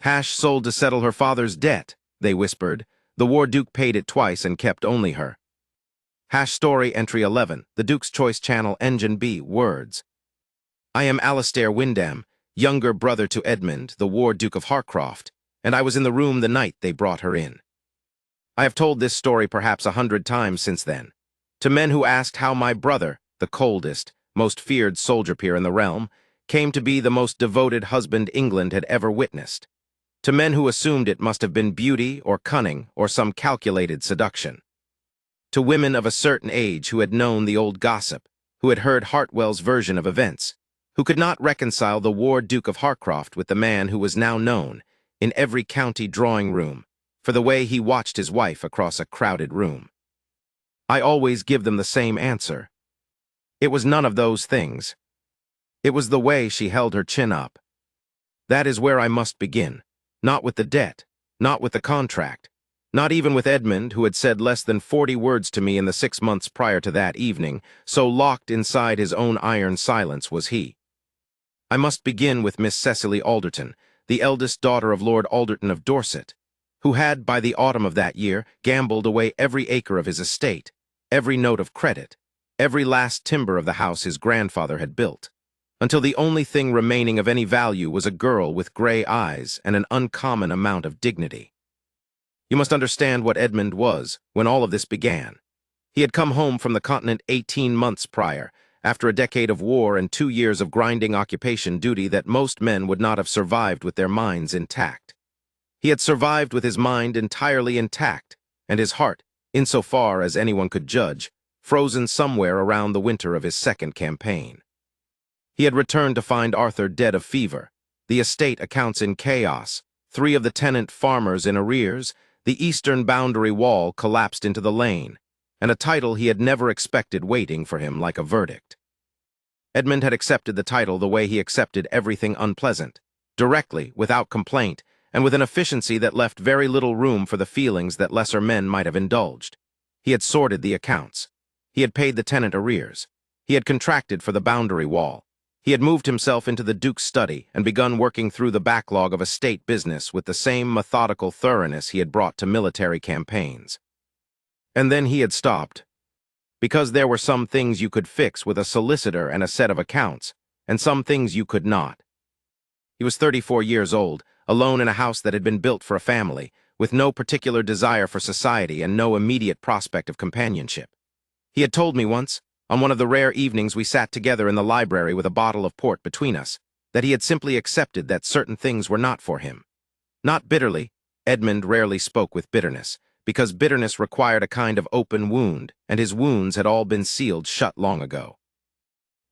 Hash sold to settle her father's debt, they whispered. The War Duke paid it twice and kept only her. Hash Story Entry 11, The Duke's Choice Channel Engine B, Words. I am Alastair Wyndham, younger brother to Edmund, the War Duke of Harcroft, and I was in the room the night they brought her in. I have told this story perhaps 100 times since then, to men who asked how my brother, the coldest, most feared soldier peer in the realm, came to be the most devoted husband England had ever witnessed, to men who assumed it must have been beauty or cunning or some calculated seduction, to women of a certain age who had known the old gossip, who had heard Hartwell's version of events, who could not reconcile the War Duke of Harcroft with the man who was now known, in every county drawing room, for the way he watched his wife across a crowded room. I always give them the same answer. It was none of those things. It was the way she held her chin up. That is where I must begin. Not with the debt, not with the contract, not even with Edmund, who had said less than 40 words to me in the 6 months prior to that evening, so locked inside his own iron silence was he. I must begin with Miss Cecily Alderton, the eldest daughter of Lord Alderton of Dorset, who had, by the autumn of that year, gambled away every acre of his estate, every note of credit, every last timber of the house his grandfather had built, until the only thing remaining of any value was a girl with gray eyes and an uncommon amount of dignity. You must understand what Edmund was when all of this began. He had come home from the continent 18 months prior, after a decade of war and 2 years of grinding occupation duty that most men would not have survived with their minds intact. He had survived with his mind entirely intact, and his heart, insofar as anyone could judge, frozen somewhere around the winter of his second campaign. He had returned to find Arthur dead of fever, the estate accounts in chaos, 3 of the tenant farmers in arrears, the eastern boundary wall collapsed into the lane, and a title he had never expected waiting for him like a verdict. Edmund had accepted the title the way he accepted everything unpleasant, directly, without complaint, and with an efficiency that left very little room for the feelings that lesser men might have indulged. He had sorted the accounts. He had paid the tenant arrears. He had contracted for the boundary wall. He had moved himself into the Duke's study and begun working through the backlog of estate business with the same methodical thoroughness he had brought to military campaigns. And then he had stopped, because there were some things you could fix with a solicitor and a set of accounts, and some things you could not. He was 34 years old, alone in a house that had been built for a family, with no particular desire for society and no immediate prospect of companionship. He had told me once, on one of the rare evenings we sat together in the library with a bottle of port between us, that he had simply accepted that certain things were not for him. Not bitterly. Edmund rarely spoke with bitterness, because bitterness required a kind of open wound, and his wounds had all been sealed shut long ago.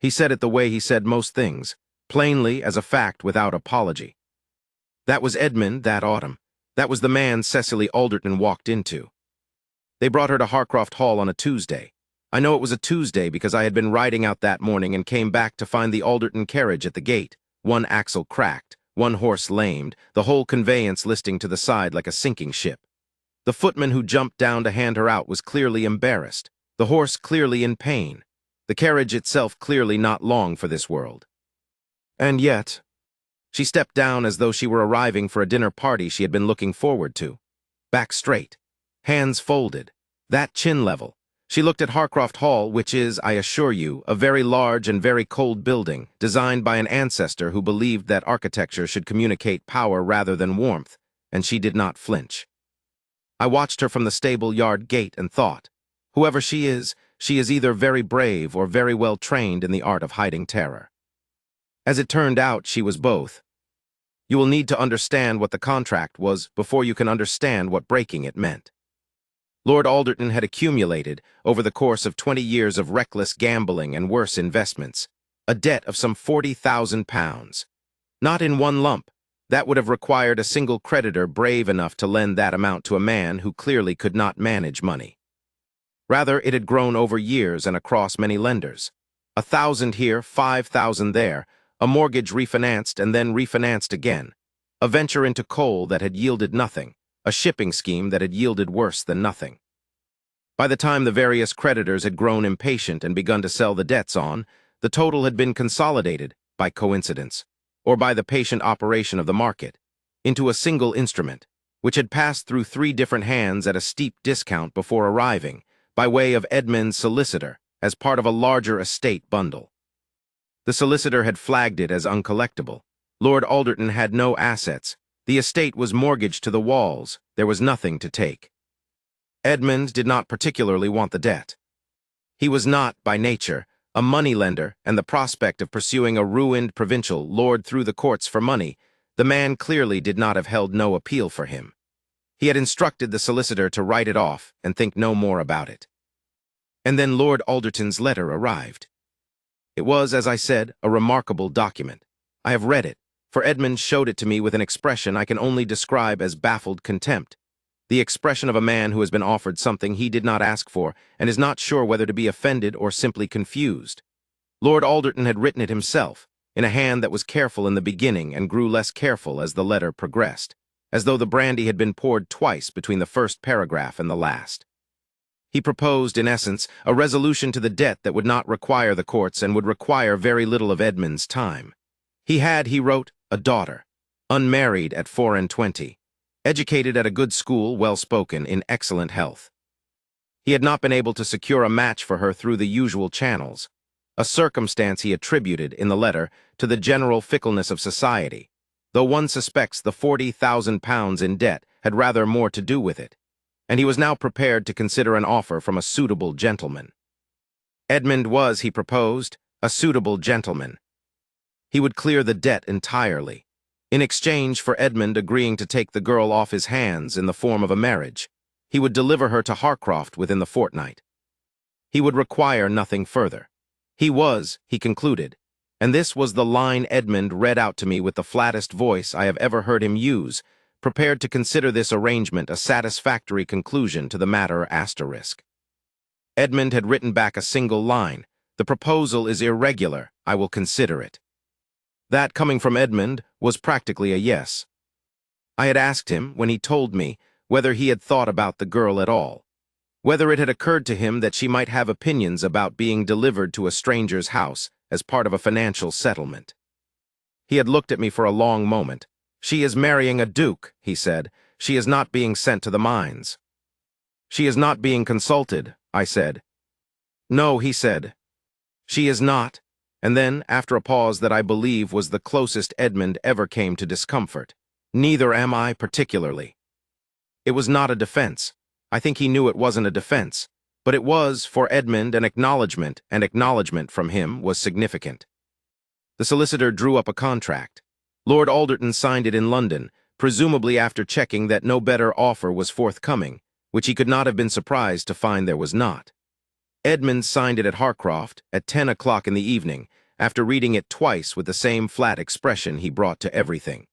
He said it the way he said most things, plainly as a fact without apology. That was Edmund that autumn. That was the man Cecily Alderton walked into. They brought her to Harcroft Hall on a Tuesday. I know it was a Tuesday because I had been riding out that morning and came back to find the Alderton carriage at the gate, one axle cracked, one horse lamed, the whole conveyance listing to the side like a sinking ship. The footman who jumped down to hand her out was clearly embarrassed, the horse clearly in pain, the carriage itself clearly not long for this world. And yet, she stepped down as though she were arriving for a dinner party she had been looking forward to. Back straight, hands folded, that chin level. She looked at Harcroft Hall, which is, I assure you, a very large and very cold building, designed by an ancestor who believed that architecture should communicate power rather than warmth, and she did not flinch. I watched her from the stable yard gate and thought, whoever she is either very brave or very well trained in the art of hiding terror. As it turned out, she was both. You will need to understand what the contract was before you can understand what breaking it meant. Lord Alderton had accumulated, over the course of 20 years of reckless gambling and worse investments, a debt of some £40,000. Not in one lump. That would have required a single creditor brave enough to lend that amount to a man who clearly could not manage money. Rather, it had grown over years and across many lenders. 1,000 here, 5,000 there, a mortgage refinanced and then refinanced again, a venture into coal that had yielded nothing, a shipping scheme that had yielded worse than nothing. By the time the various creditors had grown impatient and begun to sell the debts on, the total had been consolidated, by coincidence, or by the patient operation of the market, into a single instrument, which had passed through 3 different hands at a steep discount before arriving, by way of Edmund's solicitor, as part of a larger estate bundle. The solicitor had flagged it as uncollectible. Lord Alderton had no assets. The estate was mortgaged to the walls. There was nothing to take. Edmund did not particularly want the debt. He was not, by nature, a moneylender, and the prospect of pursuing a ruined provincial lord through the courts for money, the man clearly did not have held no appeal for him. He had instructed the solicitor to write it off and think no more about it. And then Lord Alderton's letter arrived. It was, as I said, a remarkable document. I have read it, for Edmund showed it to me with an expression I can only describe as baffled contempt. The expression of a man who has been offered something he did not ask for and is not sure whether to be offended or simply confused. Lord Alderton had written it himself, in a hand that was careful in the beginning and grew less careful as the letter progressed, as though the brandy had been poured twice between the first paragraph and the last. He proposed, in essence, a resolution to the debt that would not require the courts and would require very little of Edmund's time. He had, he wrote, a daughter, unmarried at 24, educated at a good school, well-spoken, in excellent health. He had not been able to secure a match for her through the usual channels, a circumstance he attributed, in the letter, to the general fickleness of society, though one suspects the £40,000 in debt had rather more to do with it, and he was now prepared to consider an offer from a suitable gentleman. Edmund was, he proposed, a suitable gentleman. He would clear the debt entirely, in exchange for Edmund agreeing to take the girl off his hands in the form of a marriage. He would deliver her to Harcroft within the fortnight. He would require nothing further. He was, he concluded, and this was the line Edmund read out to me with the flattest voice I have ever heard him use, prepared to consider this arrangement a satisfactory conclusion to the matter asterisk. Edmund had written back a single line, "The proposal is irregular, I will consider it." That, coming from Edmund, was practically a yes. I had asked him, when he told me, whether he had thought about the girl at all, whether it had occurred to him that she might have opinions about being delivered to a stranger's house as part of a financial settlement. He had looked at me for a long moment. "She is marrying a duke," he said. "She is not being sent to the mines." "She is not being consulted," I said. "No," he said. "She is not." And then, after a pause that I believe was the closest Edmund ever came to discomfort, "Neither am I particularly." It was not a defense. I think he knew it wasn't a defense, but it was, for Edmund, an acknowledgement, and acknowledgement from him was significant. The solicitor drew up a contract. Lord Alderton signed it in London, presumably after checking that no better offer was forthcoming, which he could not have been surprised to find there was not. Edmund signed it at Harcroft at 10 o'clock in the evening, after reading it twice with the same flat expression he brought to everything.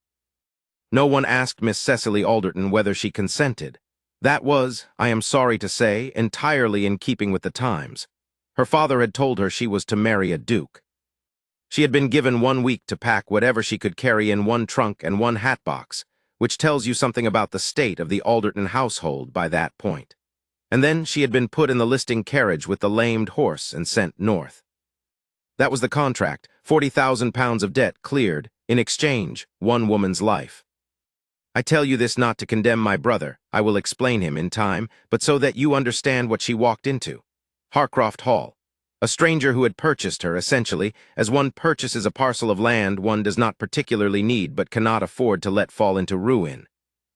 No one asked Miss Cecily Alderton whether she consented. That was, I am sorry to say, entirely in keeping with the times. Her father had told her she was to marry a duke. She had been given 1 week to pack whatever she could carry in one trunk and one hatbox, which tells you something about the state of the Alderton household by that point. And then she had been put in the listing carriage with the lamed horse and sent north. That was the contract, £40,000 of debt cleared, in exchange, one woman's life. I tell you this not to condemn my brother, I will explain him in time, but so that you understand what she walked into. Harcroft Hall. A stranger who had purchased her, essentially, as one purchases a parcel of land one does not particularly need but cannot afford to let fall into ruin.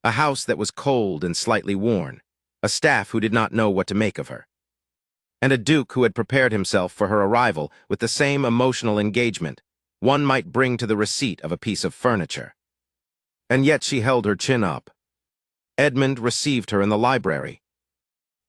A house that was cold and slightly worn. A staff who did not know what to make of her. And a duke who had prepared himself for her arrival with the same emotional engagement one might bring to the receipt of a piece of furniture. And yet she held her chin up. Edmund received her in the library.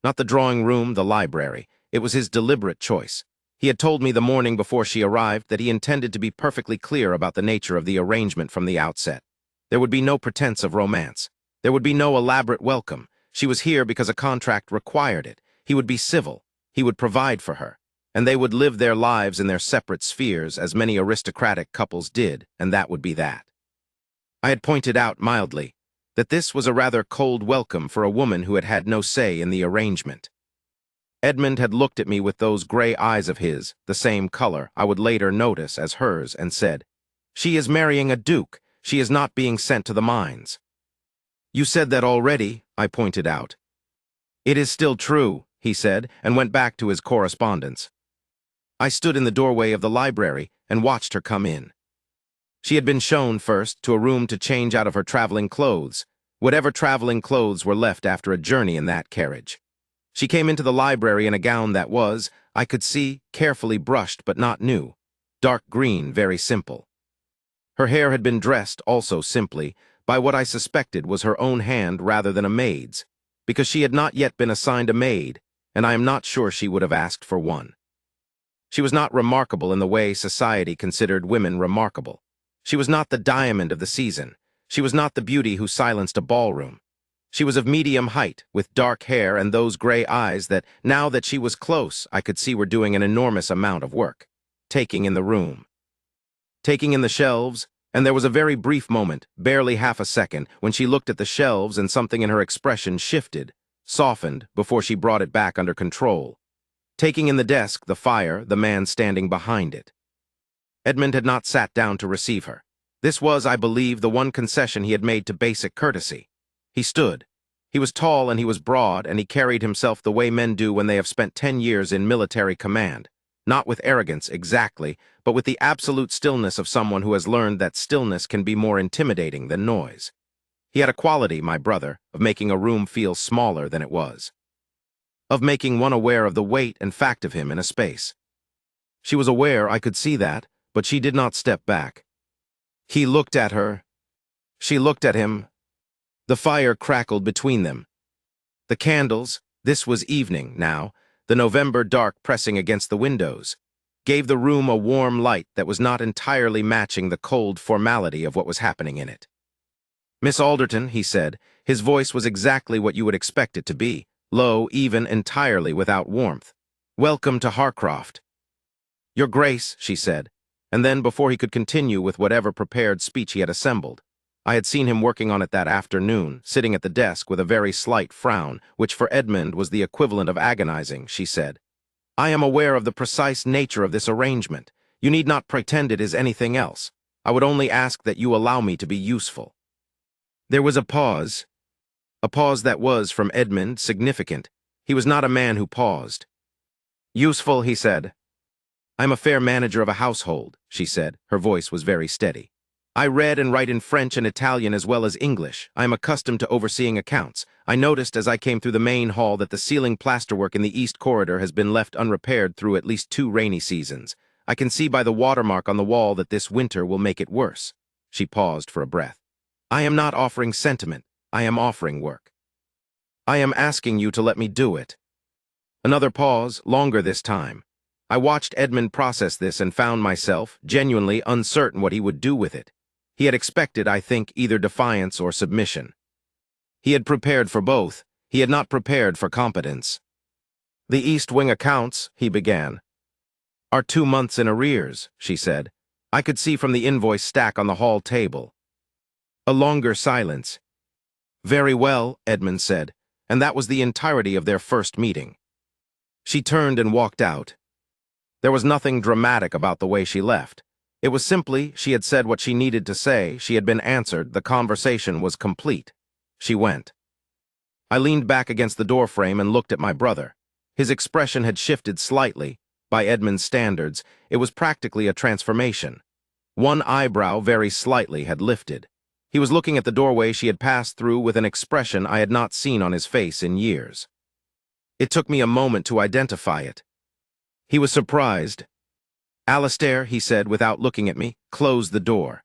Not the drawing room, the library. It was his deliberate choice. He had told me the morning before she arrived that he intended to be perfectly clear about the nature of the arrangement from the outset. There would be no pretense of romance. There would be no elaborate welcome. She was here because a contract required it. He would be civil. He would provide for her. And they would live their lives in their separate spheres, as many aristocratic couples did, and that would be that. I had pointed out, mildly, that this was a rather cold welcome for a woman who had had no say in the arrangement. Edmund had looked at me with those gray eyes of his, the same color I would later notice as hers, and said, "She is marrying a duke. She is not being sent to the mines." "You said that already," I pointed out. "It is still true," he said, and went back to his correspondence. I stood in the doorway of the library and watched her come in. She had been shown first to a room to change out of her traveling clothes, whatever traveling clothes were left after a journey in that carriage. She came into the library in a gown that was, I could see, carefully brushed but not new, dark green, very simple. Her hair had been dressed also simply, by what I suspected was her own hand rather than a maid's, because she had not yet been assigned a maid, and I am not sure she would have asked for one. She was not remarkable in the way society considered women remarkable. She was not the diamond of the season. She was not the beauty who silenced a ballroom. She was of medium height, with dark hair and those gray eyes that, now that she was close, I could see were doing an enormous amount of work, taking in the room, taking in the shelves, and there was a very brief moment, barely half a second, when she looked at the shelves and something in her expression shifted, softened, before she brought it back under control. Taking in the desk, the fire, the man standing behind it. Edmund had not sat down to receive her. This was, I believe, the one concession he had made to basic courtesy. He stood. He was tall and he was broad, and he carried himself the way men do when they have spent 10 years in military command. Not with arrogance, exactly, but with the absolute stillness of someone who has learned that stillness can be more intimidating than noise. He had a quality, my brother, of making a room feel smaller than it was, of making one aware of the weight and fact of him in a space. She was aware, I could see that, but she did not step back. He looked at her. She looked at him. The fire crackled between them. The candles, this was evening now, the November dark pressing against the windows, gave the room a warm light that was not entirely matching the cold formality of what was happening in it. "Miss Alderton," he said, his voice was exactly what you would expect it to be, low, even, entirely without warmth. "Welcome to Harcroft." "Your Grace," she said, and then before he could continue with whatever prepared speech he had assembled, I had seen him working on it that afternoon, sitting at the desk with a very slight frown, which for Edmund was the equivalent of agonizing, she said. "I am aware of the precise nature of this arrangement. You need not pretend it is anything else. I would only ask that you allow me to be useful." There was a pause that was, from Edmund, significant. He was not a man who paused. "Useful," he said. "I'm a fair manager of a household," she said. Her voice was very steady. "I read and write in French and Italian as well as English. I am accustomed to overseeing accounts. I noticed as I came through the main hall that the ceiling plasterwork in the east corridor has been left unrepaired through at least 2 rainy seasons. I can see by the watermark on the wall that this winter will make it worse." She paused for a breath. "I am not offering sentiment. I am offering work. I am asking you to let me do it." Another pause, longer this time. I watched Edmund process this and found myself, genuinely uncertain what he would do with it. He had expected, I think, either defiance or submission. He had prepared for both. He had not prepared for competence. "The East Wing accounts," he began, "are 2 months in arrears," she said. I could see from the invoice stack on the hall table. A longer silence. "Very well," Edmund said, and that was the entirety of their first meeting. She turned and walked out. There was nothing dramatic about the way she left. It was simply, she had said what she needed to say, she had been answered, the conversation was complete. She went. I leaned back against the doorframe and looked at my brother. His expression had shifted slightly. By Edmund's standards, it was practically a transformation. One eyebrow, very slightly, had lifted. He was looking at the doorway she had passed through with an expression I had not seen on his face in years. It took me a moment to identify it. He was surprised. "Alistair," he said without looking at me, "close the door."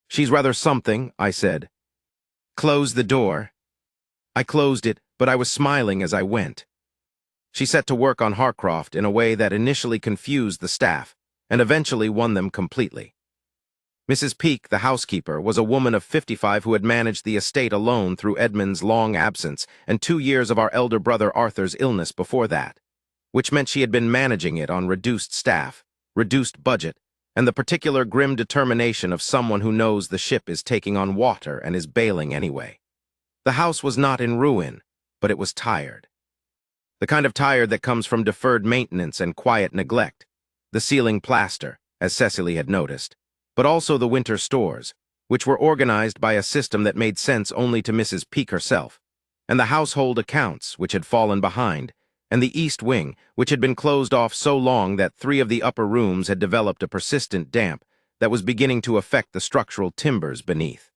"She's rather something," I said. "Close the door." I closed it, but I was smiling as I went. She set to work on Harcroft in a way that initially confused the staff, and eventually won them completely. Mrs. Peake, the housekeeper, was a woman of 55 who had managed the estate alone through Edmund's long absence and 2 years of our elder brother Arthur's illness before that, which meant she had been managing it on reduced staff, reduced budget, and the particular grim determination of someone who knows the ship is taking on water and is bailing anyway. The house was not in ruin, but it was tired. The kind of tired that comes from deferred maintenance and quiet neglect. The ceiling plaster, as Cecily had noticed, but also the winter stores. which were organized by a system that made sense only to Mrs. Peake herself, and the household accounts, which had fallen behind, and the east wing, which had been closed off so long that 3 of the upper rooms had developed a persistent damp that was beginning to affect the structural timbers beneath.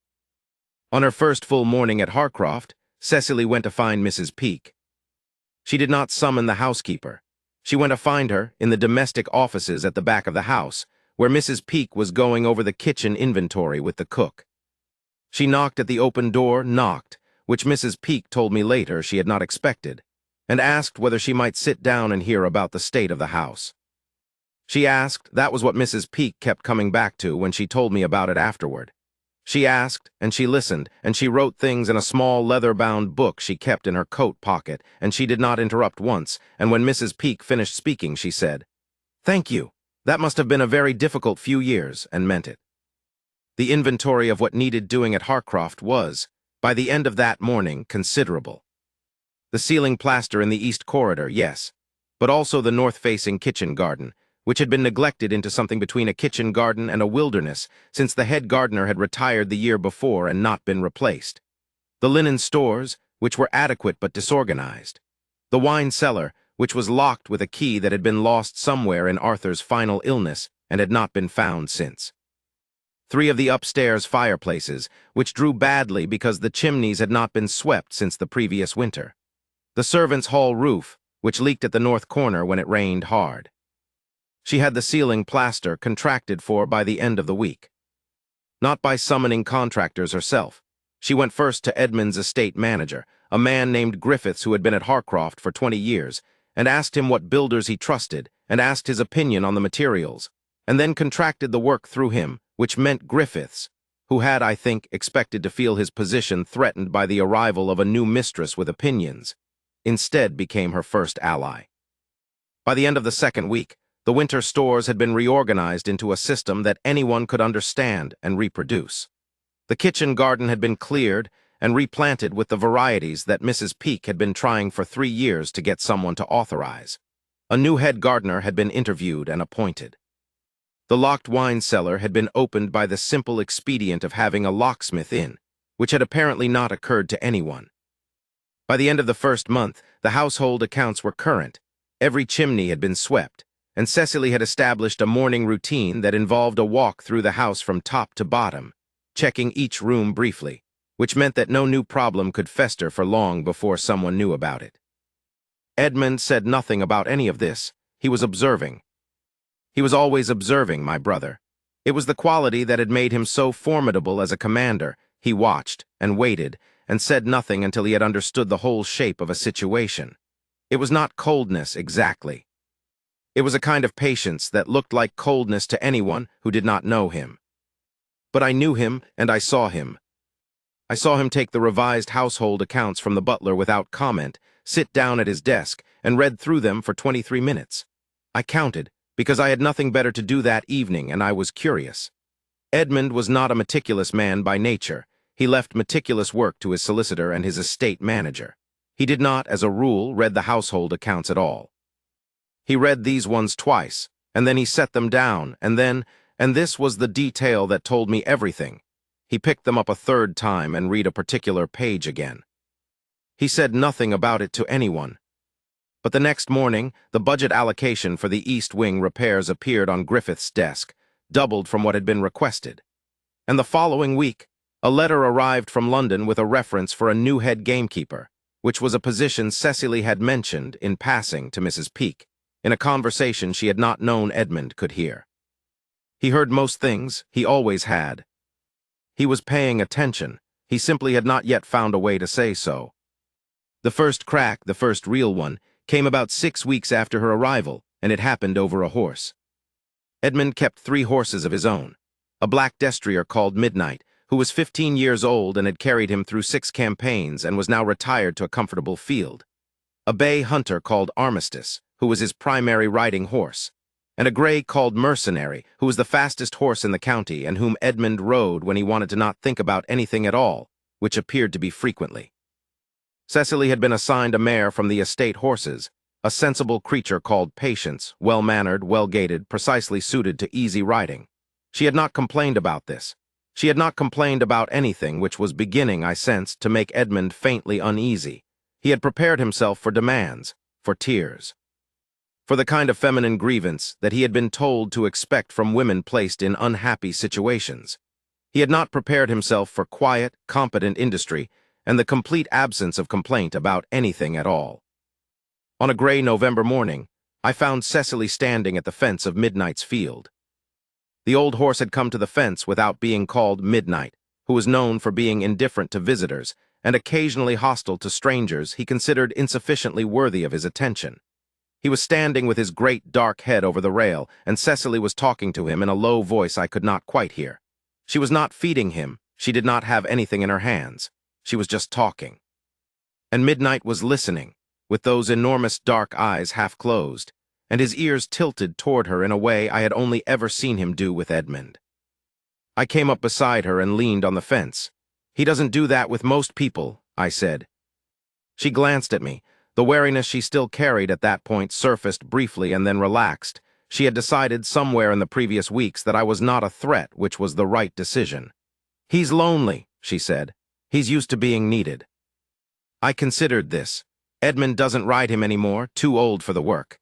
On her first full morning at Harcroft, Cecily went to find Mrs. Peake. She did not summon the housekeeper. She went to find her in the domestic offices at the back of the house, where Mrs. Peake was going over the kitchen inventory with the cook. She knocked at the open door, which Mrs. Peake told me later she had not expected, and asked whether she might sit down and hear about the state of the house. She asked, that was what Mrs. Peake kept coming back to when she told me about it afterward. She asked, and she listened, and she wrote things in a small leather-bound book she kept in her coat pocket, and she did not interrupt once, and when Mrs. Peake finished speaking, she said, "Thank you. That must have been a very difficult few years," and meant it. The inventory of what needed doing at Harcroft was, by the end of that morning, considerable. The ceiling plaster in the east corridor, yes, but also the north-facing kitchen garden, which had been neglected into something between a kitchen garden and a wilderness since the head gardener had retired the year before and not been replaced. The linen stores, which were adequate but disorganized. The wine cellar, which was locked with a key that had been lost somewhere in Arthur's final illness and had not been found since. 3 of the upstairs fireplaces, which drew badly because the chimneys had not been swept since the previous winter. The servants' hall roof, which leaked at the north corner when it rained hard. She had the ceiling plaster contracted for by the end of the week. Not by summoning contractors herself. She went first to Edmund's estate manager, a man named Griffiths who had been at Harcroft for 20 years, and asked him what builders he trusted, and asked his opinion on the materials, and then contracted the work through him, which meant Griffiths, who had, I think, expected to feel his position threatened by the arrival of a new mistress with opinions, instead became her first ally. By the end of the second week, the winter stores had been reorganized into a system that anyone could understand and reproduce. The kitchen garden had been cleared and replanted with the varieties that Mrs. Peake had been trying for 3 years to get someone to authorize. A new head gardener had been interviewed and appointed. The locked wine cellar had been opened by the simple expedient of having a locksmith in, which had apparently not occurred to anyone. By the end of the first month, the household accounts were current, every chimney had been swept, and Cecily had established a morning routine that involved a walk through the house from top to bottom, checking each room briefly, which meant that no new problem could fester for long before someone knew about it. Edmund said nothing about any of this. He was observing. He was always observing, my brother. It was the quality that had made him so formidable as a commander. He watched and waited and said nothing until he had understood the whole shape of a situation. It was not coldness exactly. It was a kind of patience that looked like coldness to anyone who did not know him. But I knew him, and I saw him. I saw him take the revised household accounts from the butler without comment, sit down at his desk, and read through them for 23 minutes. I counted, because I had nothing better to do that evening, and I was curious. Edmund was not a meticulous man by nature. He left meticulous work to his solicitor and his estate manager. He did not, as a rule, read the household accounts at all. He read these ones twice, and then he set them down, and this was the detail that told me everything. He picked them up a third time and read a particular page again. He said nothing about it to anyone. But the next morning, the budget allocation for the East Wing repairs appeared on Griffith's desk, doubled from what had been requested. And the following week, a letter arrived from London with a reference for a new head gamekeeper, which was a position Cecily had mentioned in passing to Mrs. Peake, in a conversation she had not known Edmund could hear. He heard most things, he always had. He was paying attention, he simply had not yet found a way to say so. The first crack, the first real one, came about 6 weeks after her arrival, and it happened over a horse. Edmund kept 3 horses of his own, a black destrier called Midnight, who was 15 years old and had carried him through 6 campaigns and was now retired to a comfortable field, a bay hunter called Armistice, who was his primary riding horse, and a gray called Mercenary, who was the fastest horse in the county and whom Edmund rode when he wanted to not think about anything at all, which appeared to be frequently. Cecily had been assigned a mare from the estate horses, a sensible creature called Patience, well-mannered, well-gaited, precisely suited to easy riding. She had not complained about this. She had not complained about anything, which was beginning, I sensed, to make Edmund faintly uneasy. He had prepared himself for demands, for tears, for the kind of feminine grievance that he had been told to expect from women placed in unhappy situations. He had not prepared himself for quiet, competent industry and the complete absence of complaint about anything at all. On a gray November morning, I found Cecily standing at the fence of Midnight's field. The old horse had come to the fence without being called Midnight, who was known for being indifferent to visitors and occasionally hostile to strangers he considered insufficiently worthy of his attention. He was standing with his great dark head over the rail, and Cecily was talking to him in a low voice I could not quite hear. She was not feeding him, she did not have anything in her hands. She was just talking. And Midnight was listening, with those enormous dark eyes half closed, and his ears tilted toward her in a way I had only ever seen him do with Edmund. I came up beside her and leaned on the fence. "He doesn't do that with most people," I said. She glanced at me. The wariness she still carried at that point surfaced briefly and then relaxed. She had decided somewhere in the previous weeks that I was not a threat, which was the right decision. "He's lonely," she said. "He's used to being needed." I considered this. Edmund doesn't ride him anymore, too old for the work.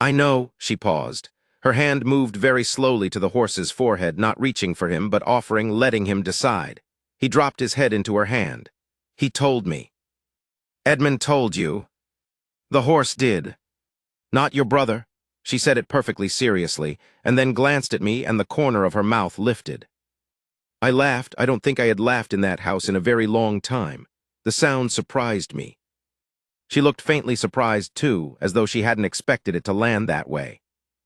"I know," she paused. Her hand moved very slowly to the horse's forehead, not reaching for him, but letting him decide. He dropped his head into her hand. "He told me." "Edmund told you?" "The horse did." "Not your brother?" She said it perfectly seriously, and then glanced at me and the corner of her mouth lifted. I laughed. I don't think I had laughed in that house in a very long time. The sound surprised me. She looked faintly surprised, too, as though she hadn't expected it to land that way.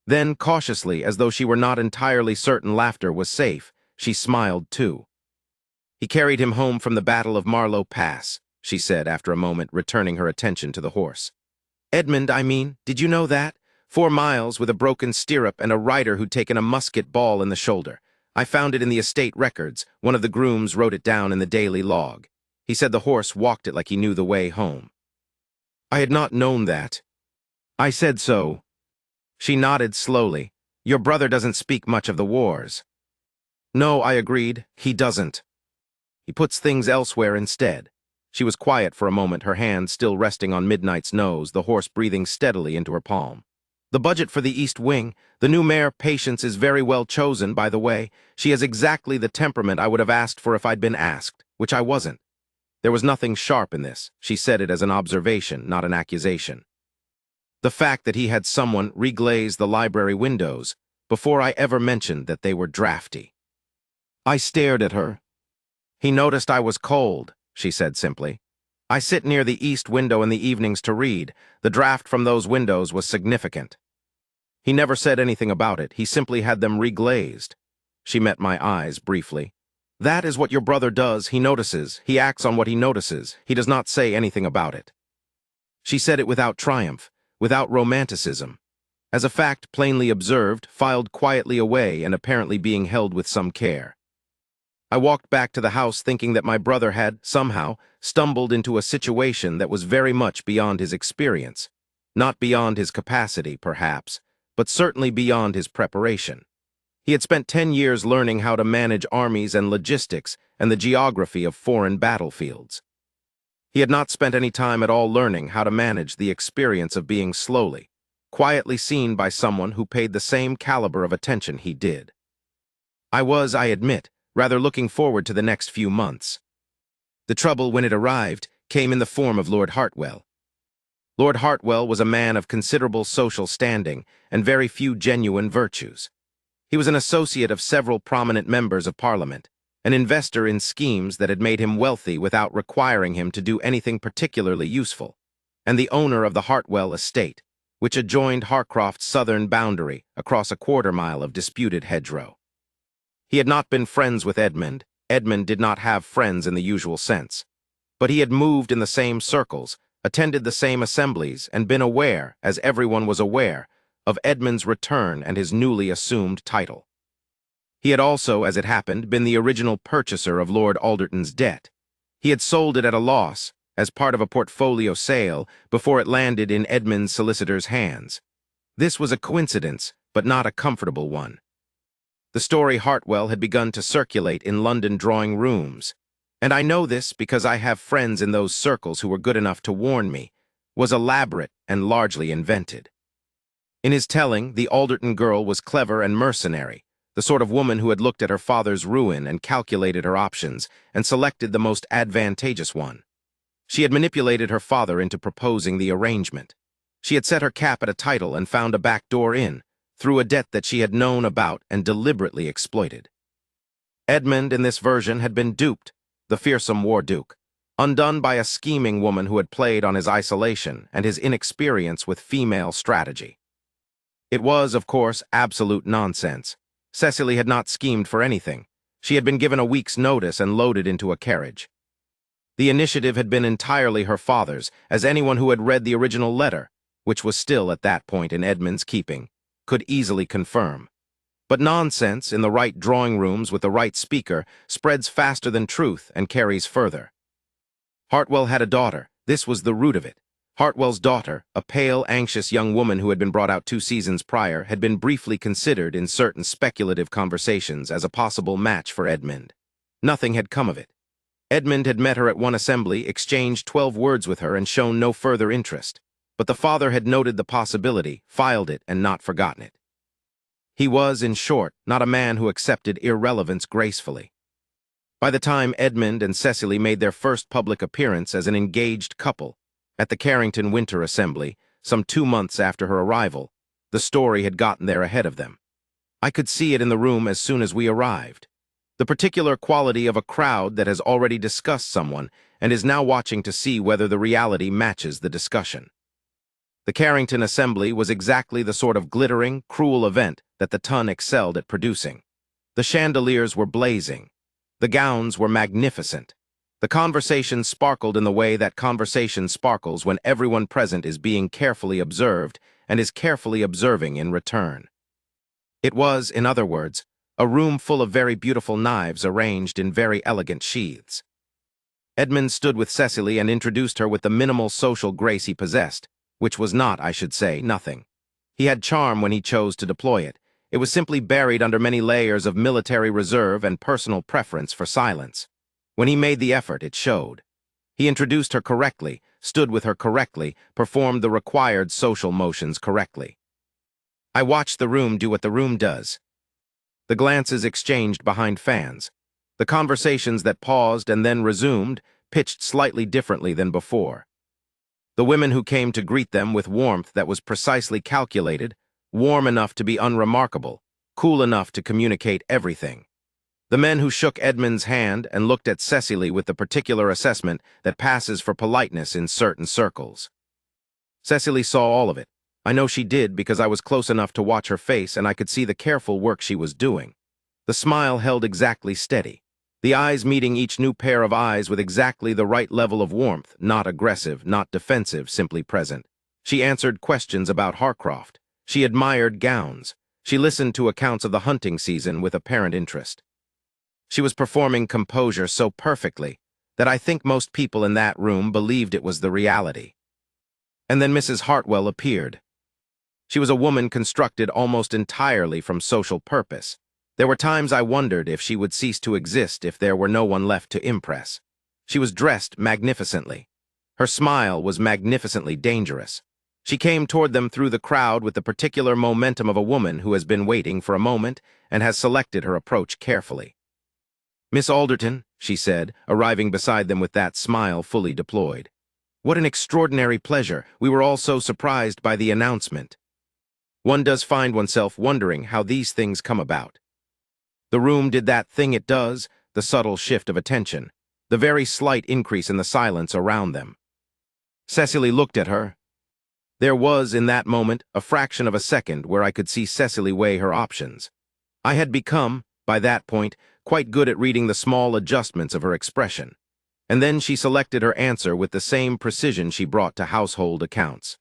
Then, cautiously, as though she were not entirely certain laughter was safe, she smiled, too. "He carried him home from the Battle of Marlow Pass," she said after a moment, returning her attention to the horse. "Edmund, I mean, did you know that? 4 miles with a broken stirrup and a rider who'd taken a musket ball in the shoulder. I found it in the estate records. One of the grooms wrote it down in the daily log. He said the horse walked it like he knew the way home." I had not known that. I said so. She nodded slowly. "Your brother doesn't speak much of the wars." "No," I agreed, "he doesn't. He puts things elsewhere instead." She was quiet for a moment, her hand still resting on Midnight's nose, the horse breathing steadily into her palm. "The budget for the East Wing, the new mayor, Patience, is very well chosen, by the way. She has exactly the temperament I would have asked for if I'd been asked, which I wasn't." There was nothing sharp in this. She said it as an observation, not an accusation. The fact that he had someone reglaze the library windows before I ever mentioned that they were drafty. I stared at her. "He noticed I was cold," she said simply. "I sit near the east window in the evenings to read. The draft from those windows was significant." He never said anything about it. He simply had them reglazed. She met my eyes briefly. "That is what your brother does. He notices. He acts on what he notices. He does not say anything about it." She said it without triumph, without romanticism. As a fact plainly observed, filed quietly away and apparently being held with some care. I walked back to the house thinking that my brother had, somehow, stumbled into a situation that was very much beyond his experience. Not beyond his capacity, perhaps, but certainly beyond his preparation. He had spent 10 years learning how to manage armies and logistics and the geography of foreign battlefields. He had not spent any time at all learning how to manage the experience of being slowly, quietly seen by someone who paid the same caliber of attention he did. I was, I admit, rather looking forward to the next few months. The trouble, when it arrived, came in the form of Lord Hartwell. Lord Hartwell was a man of considerable social standing and very few genuine virtues. He was an associate of several prominent members of Parliament, an investor in schemes that had made him wealthy without requiring him to do anything particularly useful, and the owner of the Hartwell estate, which adjoined Harcroft's southern boundary across a quarter-mile of disputed hedgerow. He had not been friends with Edmund. Edmund did not have friends in the usual sense. But he had moved in the same circles, attended the same assemblies, and been aware, as everyone was aware, of Edmund's return and his newly assumed title. He had also, as it happened, been the original purchaser of Lord Alderton's debt. He had sold it at a loss, as part of a portfolio sale, before it landed in Edmund's solicitor's hands. This was a coincidence, but not a comfortable one. The story Hartwell had begun to circulate in London drawing rooms, and I know this because I have friends in those circles who were good enough to warn me, was elaborate and largely invented. In his telling, the Alderton girl was clever and mercenary, the sort of woman who had looked at her father's ruin and calculated her options and selected the most advantageous one. She had manipulated her father into proposing the arrangement. She had set her cap at a title and found a back door in, through a debt that she had known about and deliberately exploited. Edmund, in this version, had been duped, the fearsome war duke, undone by a scheming woman who had played on his isolation and his inexperience with female strategy. It was, of course, absolute nonsense. Cecily had not schemed for anything. She had been given a week's notice and loaded into a carriage. The initiative had been entirely her father's, as anyone who had read the original letter, which was still at that point in Edmund's keeping, could easily confirm. But nonsense, in the right drawing rooms with the right speaker, spreads faster than truth and carries further. Hartwell had a daughter. This was the root of it. Hartwell's daughter, a pale, anxious young woman who had been brought out 2 seasons prior, had been briefly considered in certain speculative conversations as a possible match for Edmund. Nothing had come of it. Edmund had met her at one assembly, exchanged 12 words with her, and shown no further interest. But the father had noted the possibility, filed it, and not forgotten it. He was, in short, not a man who accepted irrelevance gracefully. By the time Edmund and Cecily made their first public appearance as an engaged couple, at the Carrington Winter Assembly, some 2 months after her arrival, the story had gotten there ahead of them. I could see it in the room as soon as we arrived. The particular quality of a crowd that has already discussed someone and is now watching to see whether the reality matches the discussion. The Carrington Assembly was exactly the sort of glittering, cruel event that the Ton excelled at producing. The chandeliers were blazing. The gowns were magnificent. The conversation sparkled in the way that conversation sparkles when everyone present is being carefully observed and is carefully observing in return. It was, in other words, a room full of very beautiful knives arranged in very elegant sheaths. Edmund stood with Cecily and introduced her with the minimal social grace he possessed, which was not, I should say, nothing. He had charm when he chose to deploy it. It was simply buried under many layers of military reserve and personal preference for silence. When he made the effort, it showed. He introduced her correctly, stood with her correctly, performed the required social motions correctly. I watched the room do what the room does. The glances exchanged behind fans. The conversations that paused and then resumed, pitched slightly differently than before. The women who came to greet them with warmth that was precisely calculated, warm enough to be unremarkable, cool enough to communicate everything. The men who shook Edmund's hand and looked at Cecily with the particular assessment that passes for politeness in certain circles. Cecily saw all of it. I know she did because I was close enough to watch her face and I could see the careful work she was doing. The smile held exactly steady. The eyes meeting each new pair of eyes with exactly the right level of warmth, not aggressive, not defensive, simply present. She answered questions about Harcroft. She admired gowns. She listened to accounts of the hunting season with apparent interest. She was performing composure so perfectly that I think most people in that room believed it was the reality. And then Mrs. Hartwell appeared. She was a woman constructed almost entirely from social purpose. There were times I wondered if she would cease to exist if there were no one left to impress. She was dressed magnificently. Her smile was magnificently dangerous. She came toward them through the crowd with the particular momentum of a woman who has been waiting for a moment and has selected her approach carefully. "Miss Alderton," she said, arriving beside them with that smile fully deployed. "What an extraordinary pleasure. We were all so surprised by the announcement." One does find oneself wondering how these things come about. The room did that thing it does, the subtle shift of attention, the very slight increase in the silence around them. Cecily looked at her. There was, in that moment, a fraction of a second where I could see Cecily weigh her options. I had become, by that point, quite good at reading the small adjustments of her expression. And then she selected her answer with the same precision she brought to household accounts.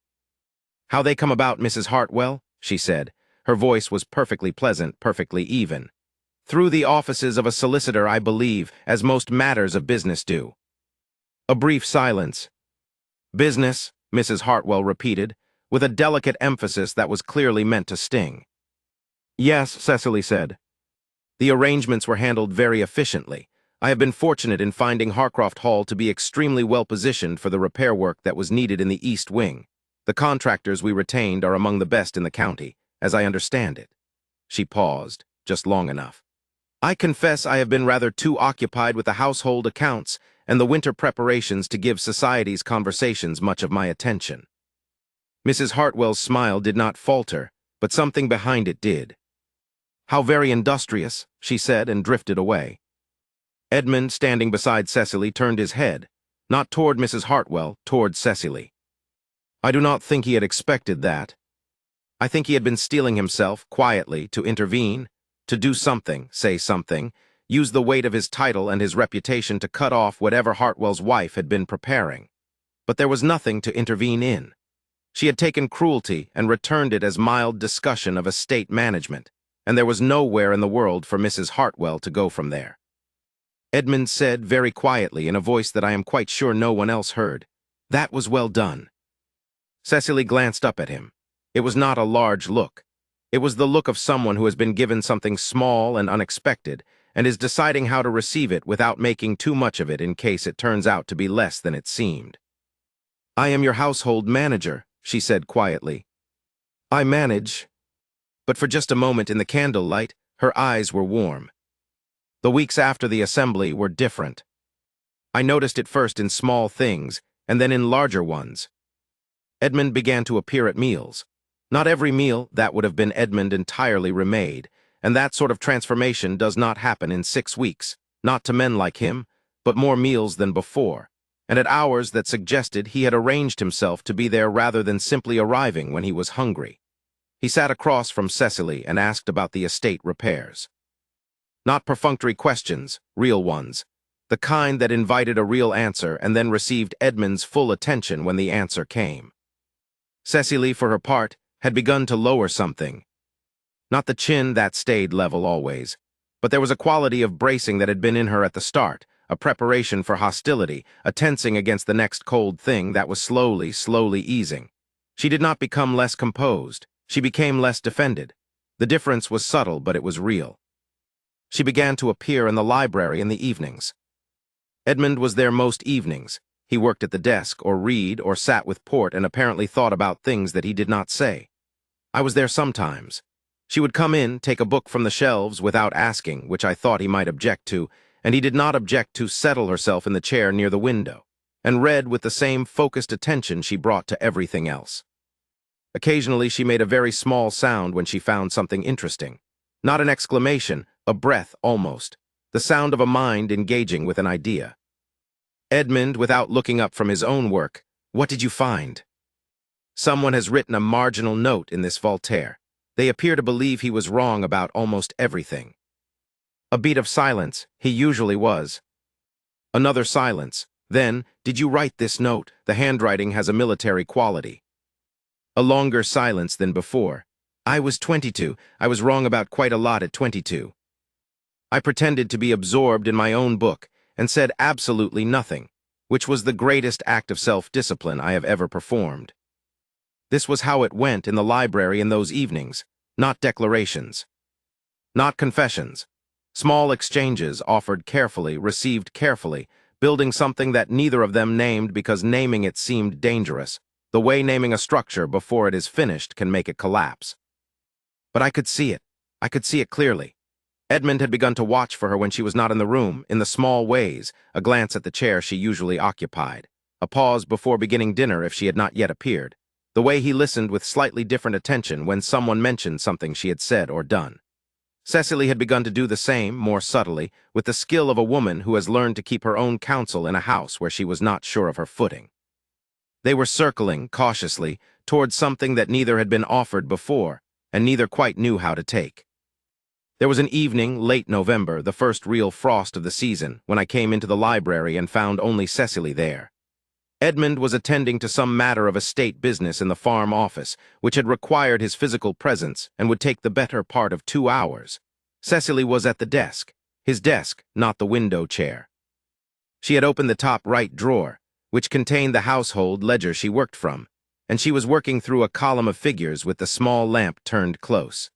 "How they come about, Mrs. Hartwell?" she said. Her voice was perfectly pleasant, perfectly even. "Through the offices of a solicitor, I believe, as most matters of business do." A brief silence. "Business," Mrs. Hartwell repeated, with a delicate emphasis that was clearly meant to sting. "Yes," Cecily said. The arrangements were handled very efficiently. I have been fortunate in finding Harcroft Hall to be extremely well positioned for the repair work that was needed in the East Wing. The contractors we retained are among the best in the county, as I understand it. She paused, just long enough. I confess I have been rather too occupied with the household accounts and the winter preparations to give society's conversations much of my attention. Mrs. Hartwell's smile did not falter, but something behind it did. How very industrious, she said, and drifted away. Edmund, standing beside Cecily, turned his head, not toward Mrs. Hartwell, toward Cecily. I do not think he had expected that. I think he had been steeling himself, quietly, to intervene, to do something, say something, use the weight of his title and his reputation to cut off whatever Hartwell's wife had been preparing. But there was nothing to intervene in. She had taken cruelty and returned it as mild discussion of estate management, and there was nowhere in the world for Mrs. Hartwell to go from there. Edmund said very quietly in a voice that I am quite sure no one else heard, "That was well done." Cecily glanced up at him. It was not a large look. It was the look of someone who has been given something small and unexpected and is deciding how to receive it without making too much of it in case it turns out to be less than it seemed. "I am your household manager," she said quietly. "I manage." But for just a moment in the candlelight, her eyes were warm. The weeks after the assembly were different. I noticed it first in small things, and then in larger ones. Edmund began to appear at meals. Not every meal, that would have been Edmund entirely remade, and that sort of transformation does not happen in 6 weeks, not to men like him, but more meals than before, and at hours that suggested he had arranged himself to be there rather than simply arriving when he was hungry. He sat across from Cecily and asked about the estate repairs. Not perfunctory questions, real ones, the kind that invited a real answer and then received Edmund's full attention when the answer came. Cecily, for her part, had begun to lower something. Not the chin that stayed level always, but there was a quality of bracing that had been in her at the start, a preparation for hostility, a tensing against the next cold thing that was slowly easing. She did not become less composed. She became less defended. The difference was subtle, but it was real. She began to appear in the library in the evenings. Edmund was there most evenings. He worked at the desk, or read, or sat with port and apparently thought about things that he did not say. I was there sometimes. She would come in, take a book from the shelves without asking, which I thought he might object to, and he did not object to settle herself in the chair near the window, and read with the same focused attention she brought to everything else. Occasionally she made a very small sound when she found something interesting. Not an exclamation, a breath almost, the sound of a mind engaging with an idea. Edmund, without looking up from his own work, "What did you find?" Someone has written a marginal note in this Voltaire. They appear to believe he was wrong about almost everything. A beat of silence, he usually was. Another silence. Then, "Did you write this note? The handwriting has a military quality." A longer silence than before. "I was 22. I was wrong about quite a lot at 22. I pretended to be absorbed in my own book and said absolutely nothing, which was the greatest act of self-discipline I have ever performed. This was how it went in the library in those evenings, not declarations, not confessions. Small exchanges offered carefully, received carefully, building something that neither of them named because naming it seemed dangerous, the way naming a structure before it is finished can make it collapse. But I could see it. I could see it clearly. Edmund had begun to watch for her when she was not in the room, in the small ways, a glance at the chair she usually occupied, a pause before beginning dinner if she had not yet appeared, the way he listened with slightly different attention when someone mentioned something she had said or done. Cecily had begun to do the same, more subtly, with the skill of a woman who has learned to keep her own counsel in a house where she was not sure of her footing. They were circling, cautiously, towards something that neither had been offered before, and neither quite knew how to take. There was an evening, late November, the first real frost of the season, when I came into the library and found only Cecily there. Edmund was attending to some matter of estate business in the farm office, which had required his physical presence and would take the better part of 2 hours. Cecily was at the desk, his desk, not the window chair. She had opened the top right drawer, which contained the household ledger she worked from, and she was working through a column of figures with the small lamp turned close.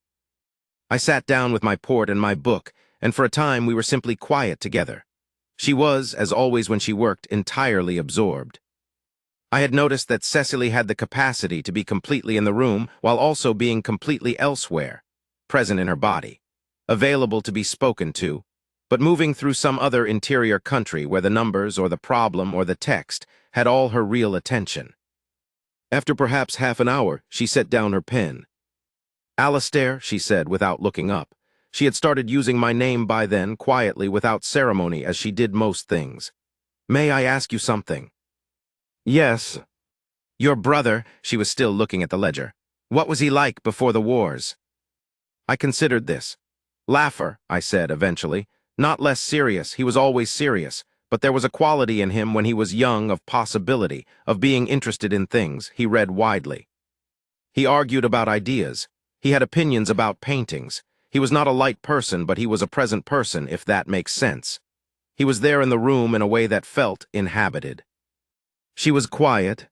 I sat down with my port and my book and for a time we were simply quiet together. She was, as always when she worked, entirely absorbed. I had noticed that Cecily had the capacity to be completely in the room while also being completely elsewhere, present in her body, available to be spoken to, but moving through some other interior country where the numbers or the problem or the text had all her real attention. After perhaps half an hour, she set down her pen. "Alistair," she said without looking up. She had started using my name by then, quietly, without ceremony, as she did most things. "May I ask you something?" "Yes." "Your brother," she was still looking at the ledger. "What was he like before the wars?" I considered this. "Laugher," I said eventually. "Not less serious, he was always serious, but there was a quality in him when he was young of possibility, of being interested in things. He read widely. He argued about ideas. He had opinions about paintings. He was not a light person, but he was a present person, if that makes sense. He was there in the room in a way that felt inhabited." She was quiet.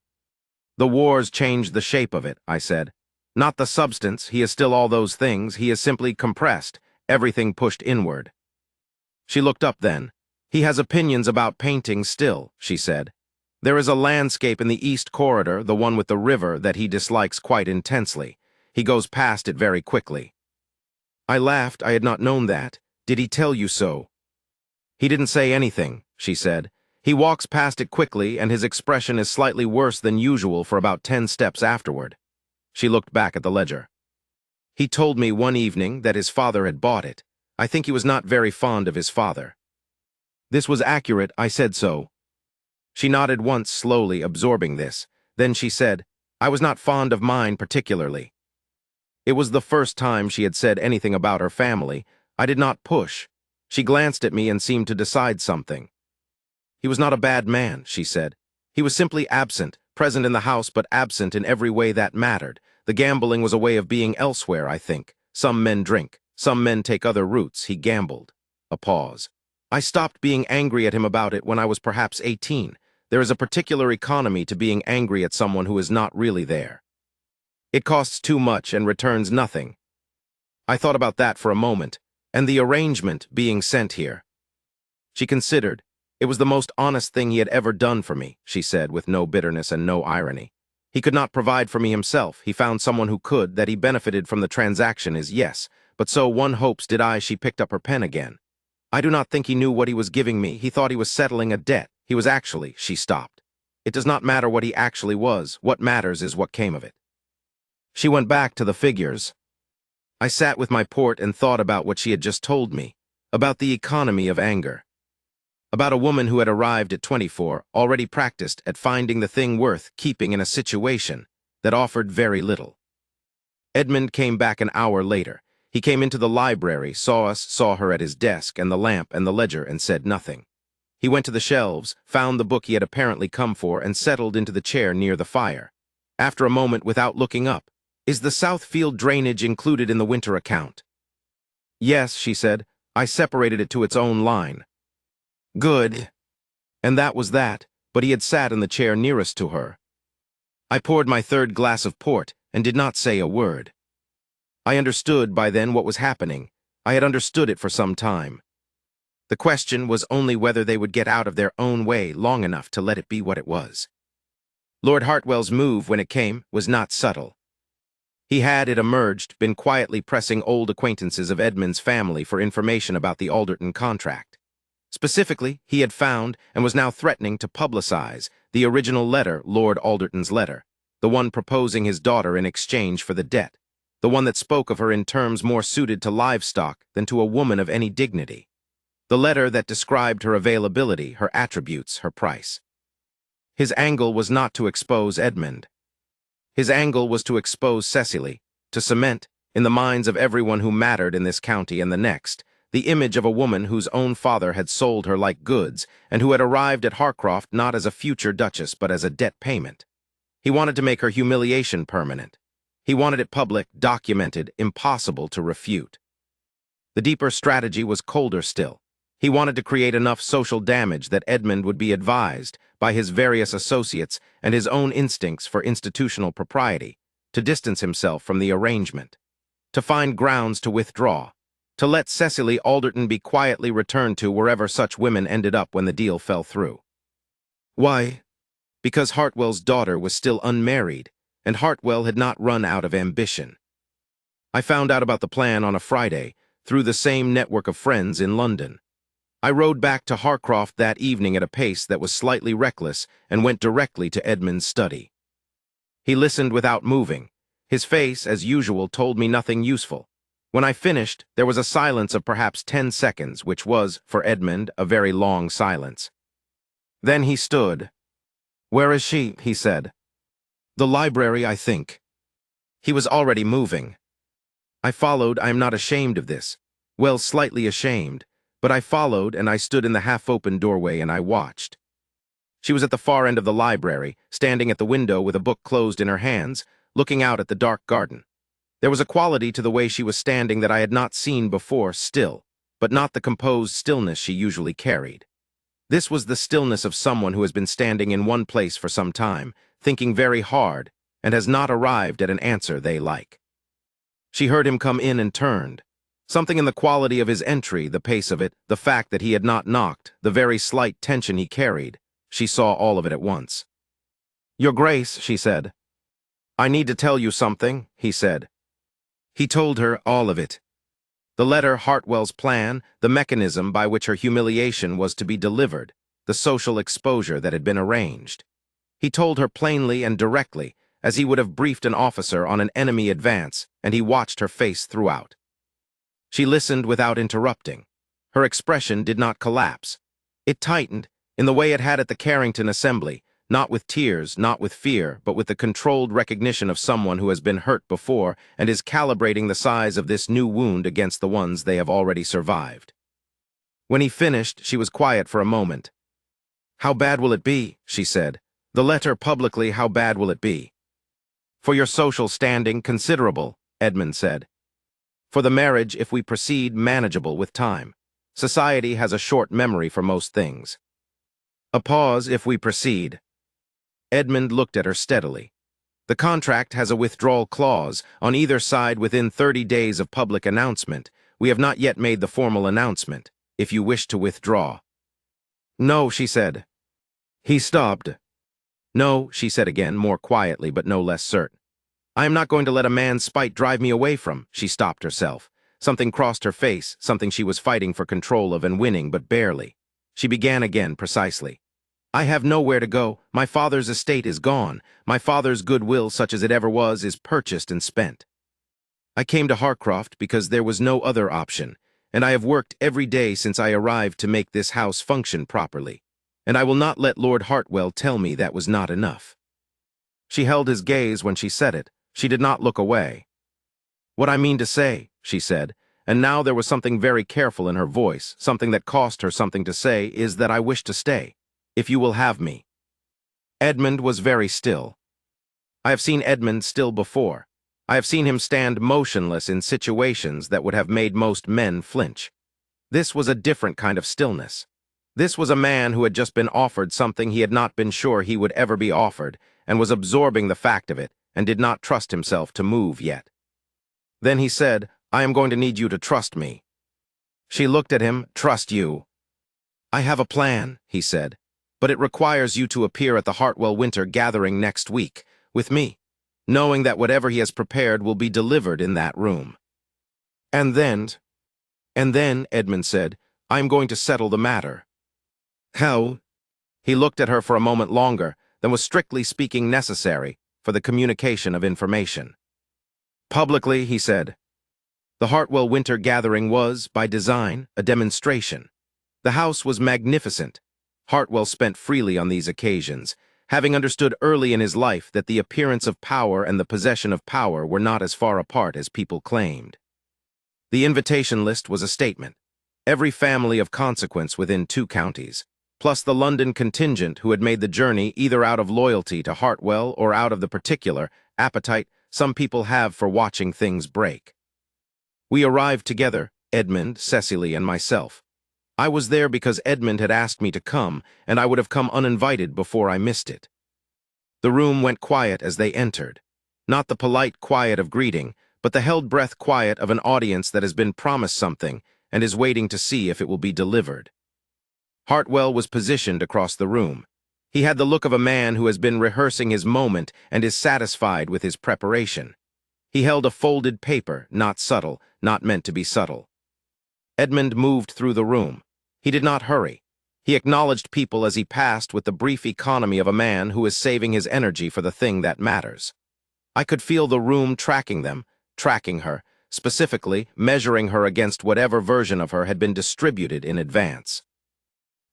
"The wars changed the shape of it," I said. "Not the substance, he is still all those things, he is simply compressed, everything pushed inward." She looked up then. "He has opinions about painting still," she said. "There is a landscape in the East Corridor, the one with the river, that he dislikes quite intensely. He goes past it very quickly." I laughed. I had not known that. "Did he tell you so?" "He didn't say anything," she said. "He walks past it quickly, and his expression is slightly worse than usual for about 10 steps afterward." She looked back at the ledger. "He told me one evening that his father had bought it. I think he was not very fond of his father." This was accurate. I said so. She nodded once, slowly absorbing this. Then she said, "I was not fond of mine particularly." It was the first time she had said anything about her family. I did not push. She glanced at me and seemed to decide something. "He was not a bad man," she said. "He was simply absent, present in the house but absent in every way that mattered. The gambling was a way of being elsewhere, I think. Some men drink. Some men take other routes. He gambled." A pause. "I stopped being angry at him about it when I was perhaps 18. There is a particular economy to being angry at someone who is not really there. It costs too much and returns nothing." I thought about that for a moment, and the arrangement being sent here. She considered. "It was the most honest thing he had ever done for me," she said, with no bitterness and no irony. "He could not provide for me himself. He found someone who could. That he benefited from the transaction is yes, but so one hopes did I." She picked up her pen again. "I do not think he knew what he was giving me. He thought he was settling a debt. He was actually—" She stopped. "It does not matter what he actually was. What matters is what came of it." She went back to the figures. I sat with my port and thought about what she had just told me, about the economy of anger. About a woman who had arrived at 24, already practiced at finding the thing worth keeping in a situation that offered very little. Edmund came back an hour later. He came into the library, saw us, saw her at his desk and the lamp and the ledger, and said nothing. He went to the shelves, found the book he had apparently come for, and settled into the chair near the fire. After a moment, without looking up, "Is the Southfield drainage included in the winter account?" "Yes," she said. "I separated it to its own line." "Good." And that was that, but he had sat in the chair nearest to her. I poured my third glass of port and did not say a word. I understood by then what was happening. I had understood it for some time. The question was only whether they would get out of their own way long enough to let it be what it was. Lord Hartwell's move, when it came, was not subtle. He had, it emerged, been quietly pressing old acquaintances of Edmund's family for information about the Alderton contract. Specifically, he had found, and was now threatening to publicize, the original letter, Lord Alderton's letter, the one proposing his daughter in exchange for the debt, the one that spoke of her in terms more suited to livestock than to a woman of any dignity, the letter that described her availability, her attributes, her price. His angle was not to expose Edmund. His angle was to expose Cecily, to cement, in the minds of everyone who mattered in this county and the next, the image of a woman whose own father had sold her like goods and who had arrived at Harcroft not as a future duchess but as a debt payment. He wanted to make her humiliation permanent. He wanted it public, documented, impossible to refute. The deeper strategy was colder still. He wanted to create enough social damage that Edmund would be advised, by his various associates and his own instincts for institutional propriety, to distance himself from the arrangement, to find grounds to withdraw. to let Cecily Alderton be quietly returned to wherever such women ended up when the deal fell through. Why? Because Hartwell's daughter was still unmarried, and Hartwell had not run out of ambition. I found out about the plan on a Friday, through the same network of friends in London. I rode back to Harcroft that evening at a pace that was slightly reckless and went directly to Edmund's study. He listened without moving. His face, as usual, told me nothing useful. When I finished, there was a silence of perhaps 10 seconds, which was, for Edmund, a very long silence. Then he stood. "Where is she?" he said. "The library, I think." He was already moving. I followed. I am not ashamed of this. Well, slightly ashamed. But I followed, and I stood in the half-open doorway and I watched. She was at the far end of the library, standing at the window with a book closed in her hands, looking out at the dark garden. There was a quality to the way she was standing that I had not seen before, still, but not the composed stillness she usually carried. This was the stillness of someone who has been standing in one place for some time, thinking very hard, and has not arrived at an answer they like. She heard him come in and turned. Something in the quality of his entry, the pace of it, the fact that he had not knocked, the very slight tension he carried, she saw all of it at once. "Your Grace," she said. "I need to tell you something," he said. He told her all of it. The letter, Hartwell's plan, the mechanism by which her humiliation was to be delivered, the social exposure that had been arranged. He told her plainly and directly, as he would have briefed an officer on an enemy advance, and he watched her face throughout. She listened without interrupting. Her expression did not collapse. It tightened, in the way it had at the Carrington Assembly, not with tears, not with fear, but with the controlled recognition of someone who has been hurt before and is calibrating the size of this new wound against the ones they have already survived. When he finished, she was quiet for a moment. "How bad will it be?" she said. "The letter publicly, how bad will it be?" "For your social standing, considerable," Edmund said. "For the marriage, if we proceed, manageable with time. Society has a short memory for most things." A pause, "if we proceed." Edmund looked at her steadily. "The contract has a withdrawal clause, on either side within 30 days of public announcement. We have not yet made the formal announcement, if you wish to withdraw." "No," she said. He stopped. "No," she said again, more quietly but no less certain. "I am not going to let a man's spite drive me away from—" She stopped herself. Something crossed her face, something she was fighting for control of and winning, but barely. She began again, precisely. "I have nowhere to go. My father's estate is gone. My father's goodwill, such as it ever was, is purchased and spent. I came to Harcroft because there was no other option, and I have worked every day since I arrived to make this house function properly, and I will not let Lord Hartwell tell me that was not enough." She held his gaze when she said it. She did not look away. "What I mean to say," she said, and now there was something very careful in her voice, something that cost her something to say, "is that I wish to stay, if you will have me." Edmund was very still. I have seen Edmund still before. I have seen him stand motionless in situations that would have made most men flinch. This was a different kind of stillness. This was a man who had just been offered something he had not been sure he would ever be offered, and was absorbing the fact of it, and did not trust himself to move yet. Then he said, "I am going to need you to trust me." She looked at him. "Trust you?" "I have a plan," he said, "but it requires you to appear at the Hartwell Winter Gathering next week, with me, knowing that whatever he has prepared will be delivered in that room. And then, Edmund said, "I am going to settle the matter." "How?" He looked at her for a moment longer than was strictly speaking necessary for the communication of information. "Publicly," he said. The Hartwell Winter Gathering was, by design, a demonstration. The house was magnificent. Hartwell spent freely on these occasions, having understood early in his life that the appearance of power and the possession of power were not as far apart as people claimed. The invitation list was a statement. Every family of consequence within 2 counties, plus the London contingent who had made the journey either out of loyalty to Hartwell or out of the particular appetite some people have for watching things break. We arrived together, Edmund, Cecily, and myself. I was there because Edmund had asked me to come, and I would have come uninvited before I missed it. The room went quiet as they entered. Not the polite quiet of greeting, but the held breath quiet of an audience that has been promised something and is waiting to see if it will be delivered. Hartwell was positioned across the room. He had the look of a man who has been rehearsing his moment and is satisfied with his preparation. He held a folded paper, not subtle, not meant to be subtle. Edmund moved through the room. He did not hurry. He acknowledged people as he passed with the brief economy of a man who is saving his energy for the thing that matters. I could feel the room tracking them, tracking her, specifically measuring her against whatever version of her had been distributed in advance.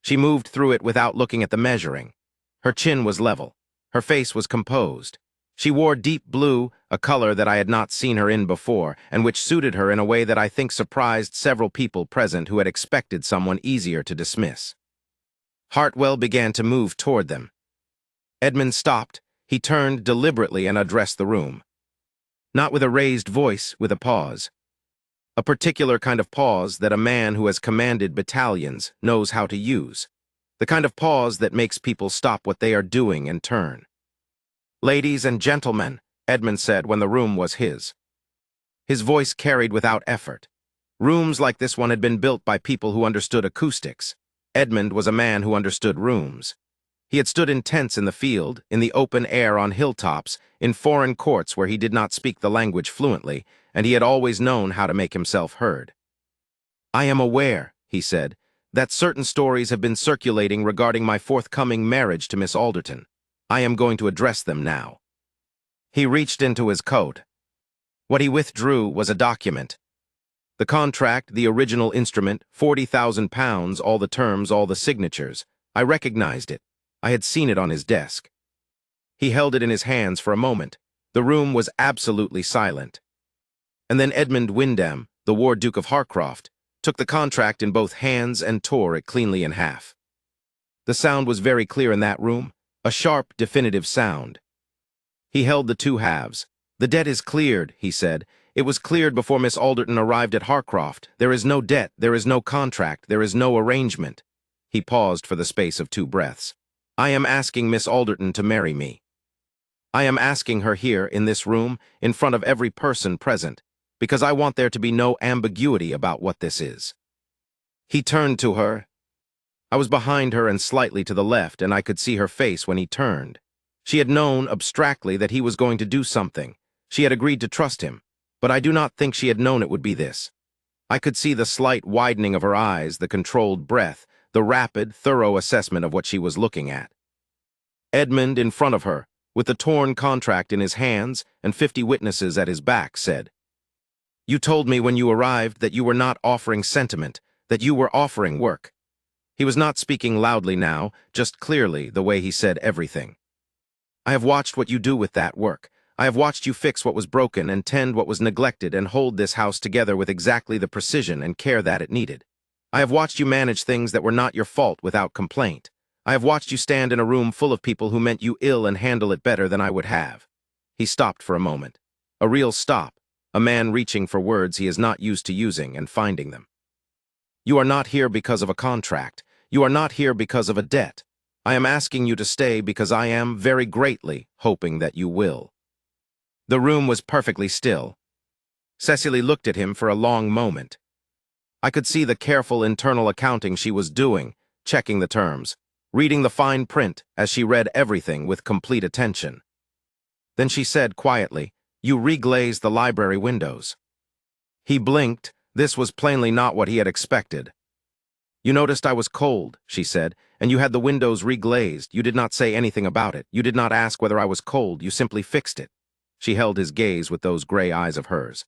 She moved through it without looking at the measuring. Her chin was level. Her face was composed. She wore deep blue, a color that I had not seen her in before, and which suited her in a way that I think surprised several people present who had expected someone easier to dismiss. Hartwell began to move toward them. Edmund stopped. He turned deliberately and addressed the room. Not with a raised voice, with a pause. A particular kind of pause that a man who has commanded battalions knows how to use. The kind of pause that makes people stop what they are doing and turn. "Ladies and gentlemen," Edmund said when the room was his. His voice carried without effort. Rooms like this one had been built by people who understood acoustics. Edmund was a man who understood rooms. He had stood in tents in the field, in the open air on hilltops, in foreign courts where he did not speak the language fluently, and he had always known how to make himself heard. "I am aware," he said, "that certain stories have been circulating regarding my forthcoming marriage to Miss Alderton. I am going to address them now." He reached into his coat. What he withdrew was a document. The contract, the original instrument, £40,000, all the terms, all the signatures. I recognized it. I had seen it on his desk. He held it in his hands for a moment. The room was absolutely silent. And then Edmund Wyndham, the War Duke of Harcroft, took the contract in both hands and tore it cleanly in half. The sound was very clear in that room, a sharp, definitive sound. He held the two halves. "The debt is cleared," he said. "It was cleared before Miss Alderton arrived at Harcroft. There is no debt, there is no contract, there is no arrangement." He paused for the space of 2 breaths. "I am asking Miss Alderton to marry me. I am asking her here, in this room, in front of every person present, because I want there to be no ambiguity about what this is." He turned to her. I was behind her and slightly to the left, and I could see her face when he turned. She had known, abstractly, that he was going to do something. She had agreed to trust him, but I do not think she had known it would be this. I could see the slight widening of her eyes, the controlled breath, the rapid, thorough assessment of what she was looking at. Edmund, in front of her, with the torn contract in his hands and 50 witnesses at his back, said, "You told me when you arrived that you were not offering sentiment, that you were offering work." He was not speaking loudly now, just clearly, the way he said everything. "I have watched what you do with that work. I have watched you fix what was broken and tend what was neglected and hold this house together with exactly the precision and care that it needed. I have watched you manage things that were not your fault without complaint. I have watched you stand in a room full of people who meant you ill and handle it better than I would have." He stopped for a moment. A real stop, a man reaching for words he is not used to using and finding them. "You are not here because of a contract. You are not here because of a debt. I am asking you to stay because I am, very greatly, hoping that you will." The room was perfectly still. Cecily looked at him for a long moment. I could see the careful internal accounting she was doing, checking the terms, reading the fine print as she read everything with complete attention. Then she said quietly, "You reglazed the library windows." He blinked. This was plainly not what he had expected. "You noticed I was cold," she said, "and you had the windows reglazed. You did not say anything about it. You did not ask whether I was cold. You simply fixed it." She held his gaze with those gray eyes of hers.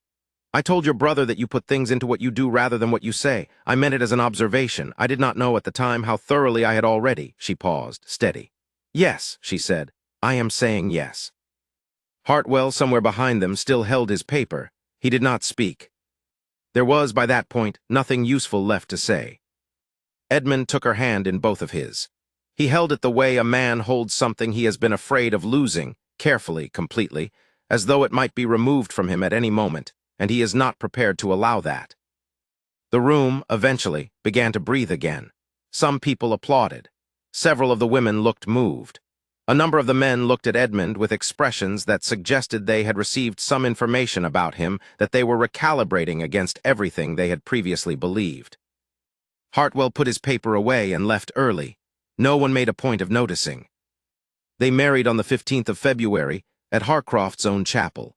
"I told your brother that you put things into what you do rather than what you say. I meant it as an observation. I did not know at the time how thoroughly I had already." She paused, steady. "Yes," she said. "I am saying yes." Hartwell, somewhere behind them, still held his paper. He did not speak. There was, by that point, nothing useful left to say. Edmund took her hand in both of his. He held it the way a man holds something he has been afraid of losing, carefully, completely, as though it might be removed from him at any moment, and he is not prepared to allow that. The room, eventually, began to breathe again. Some people applauded. Several of the women looked moved. A number of the men looked at Edmund with expressions that suggested they had received some information about him that they were recalibrating against everything they had previously believed. Hartwell put his paper away and left early. No one made a point of noticing. They married on the 15th of February at Harcroft's own chapel.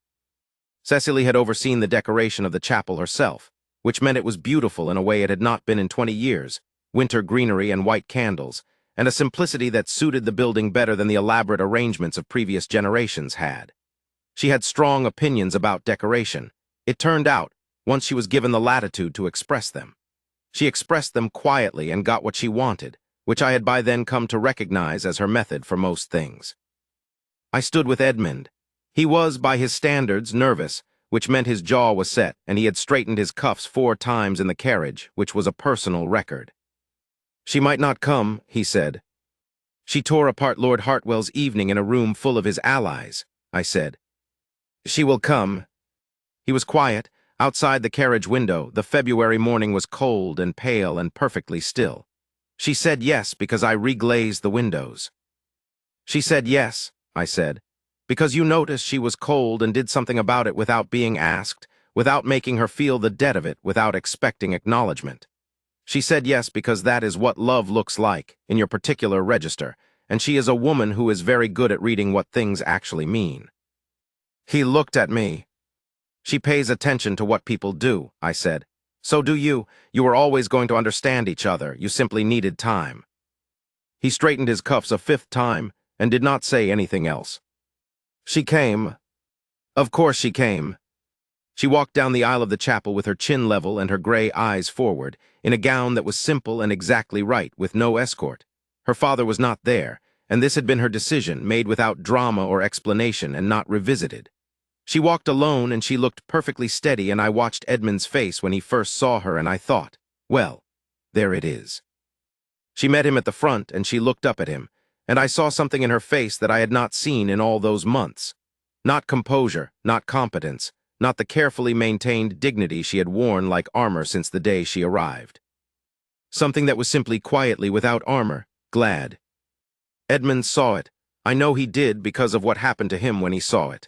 Cecily had overseen the decoration of the chapel herself, which meant it was beautiful in a way it had not been in 20 years, winter greenery and white candles, and a simplicity that suited the building better than the elaborate arrangements of previous generations had. She had strong opinions about decoration. It turned out, once she was given the latitude to express them. She expressed them quietly and got what she wanted, which I had by then come to recognize as her method for most things. I stood with Edmund. He was, by his standards, nervous, which meant his jaw was set, and he had straightened his cuffs 4 times in the carriage, which was a personal record. "She might not come," he said. "She tore apart Lord Hartwell's evening in a room full of his allies," I said. "She will come." He was quiet. Outside the carriage window, the February morning was cold and pale and perfectly still. She said yes because I reglazed the windows. "She said yes," I said, "because you noticed she was cold and did something about it without being asked, without making her feel the debt of it, without expecting acknowledgement. She said yes because that is what love looks like, in your particular register, and she is a woman who is very good at reading what things actually mean." He looked at me. "She pays attention to what people do," I said. "So do you. You were always going to understand each other. You simply needed time." He straightened his cuffs a 5th time and did not say anything else. "She came. Of course she came." She walked down the aisle of the chapel with her chin level and her gray eyes forward, in a gown that was simple and exactly right, with no escort. Her father was not there, and this had been her decision, made without drama or explanation and not revisited. She walked alone and she looked perfectly steady, and I watched Edmund's face when he first saw her and I thought, well, there it is. She met him at the front and she looked up at him, and I saw something in her face that I had not seen in all those months. Not composure, not competence, not the carefully maintained dignity she had worn like armor since the day she arrived. Something that was simply quietly without armor, glad. Edmund saw it. I know he did because of what happened to him when he saw it.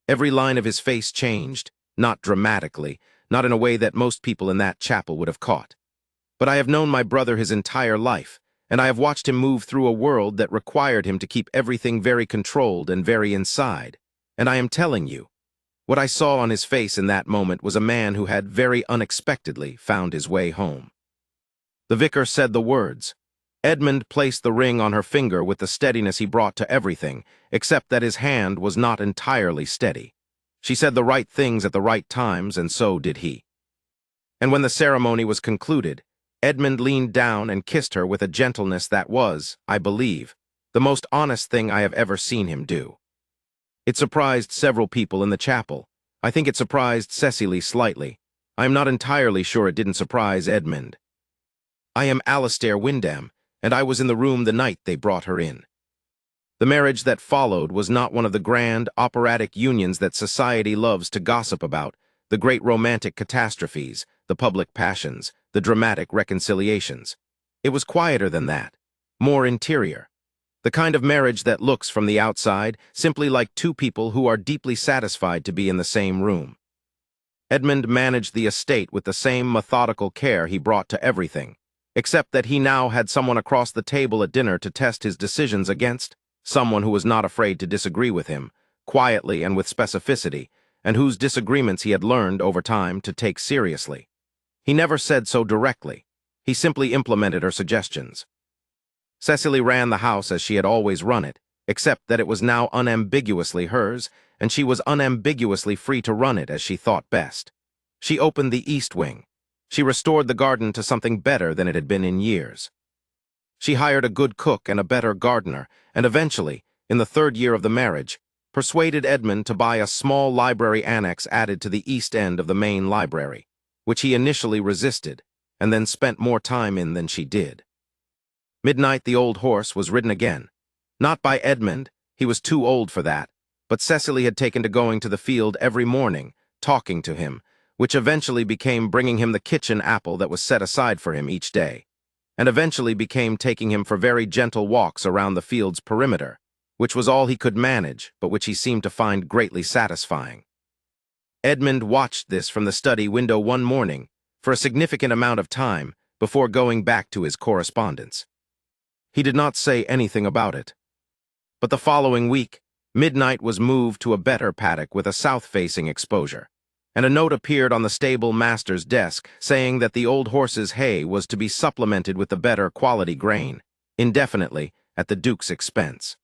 Every line of his face changed, not dramatically, not in a way that most people in that chapel would have caught. But I have known my brother his entire life, and I have watched him move through a world that required him to keep everything very controlled and very inside. And I am telling you, what I saw on his face in that moment was a man who had very unexpectedly found his way home. The vicar said the words. Edmund placed the ring on her finger with the steadiness he brought to everything, except that his hand was not entirely steady. She said the right things at the right times, and so did he. And when the ceremony was concluded, Edmund leaned down and kissed her with a gentleness that was, I believe, the most honest thing I have ever seen him do. It surprised several people in the chapel. I think it surprised Cecily slightly. I am not entirely sure it didn't surprise Edmund. I am Alastair Wyndham, and I was in the room the night they brought her in. The marriage that followed was not one of the grand, operatic unions that society loves to gossip about, the great romantic catastrophes, the public passions, the dramatic reconciliations. It was quieter than that, more interior. The kind of marriage that looks from the outside simply like 2 people who are deeply satisfied to be in the same room. Edmund managed the estate with the same methodical care he brought to everything, except that he now had someone across the table at dinner to test his decisions against, someone who was not afraid to disagree with him, quietly and with specificity, and whose disagreements he had learned over time to take seriously. He never said so directly. He simply implemented her suggestions. Cecily ran the house as she had always run it, except that it was now unambiguously hers, and she was unambiguously free to run it as she thought best. She opened the east wing. She restored the garden to something better than it had been in years. She hired a good cook and a better gardener, and eventually, in the 3rd year of the marriage, persuaded Edmund to buy a small library annex added to the east end of the main library, which he initially resisted, and then spent more time in than she did. Midnight the old horse was ridden again. Not by Edmund, he was too old for that, but Cecily had taken to going to the field every morning, talking to him, which eventually became bringing him the kitchen apple that was set aside for him each day, and eventually became taking him for very gentle walks around the field's perimeter, which was all he could manage, but which he seemed to find greatly satisfying. Edmund watched this from the study window one morning for a significant amount of time before going back to his correspondence. He did not say anything about it. But the following week, midnight was moved to a better paddock with a south-facing exposure, and a note appeared on the stable master's desk saying that the old horse's hay was to be supplemented with the better quality grain, indefinitely, at the Duke's expense.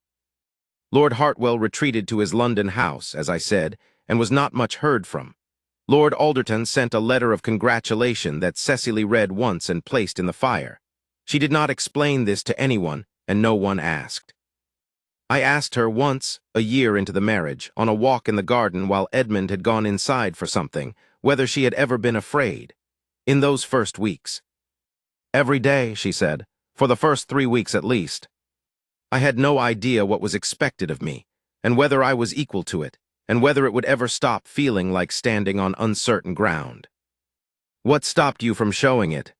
Lord Hartwell retreated to his London house, as I said, and was not much heard from. Lord Alderton sent a letter of congratulation that Cecily read once and placed in the fire. She did not explain this to anyone, and no one asked. I asked her once, a year into the marriage, on a walk in the garden while Edmund had gone inside for something, whether she had ever been afraid. In those first weeks. Every day, she said, for the first 3 weeks at least. I had no idea what was expected of me, and whether I was equal to it, and whether it would ever stop feeling like standing on uncertain ground. What stopped you from showing it?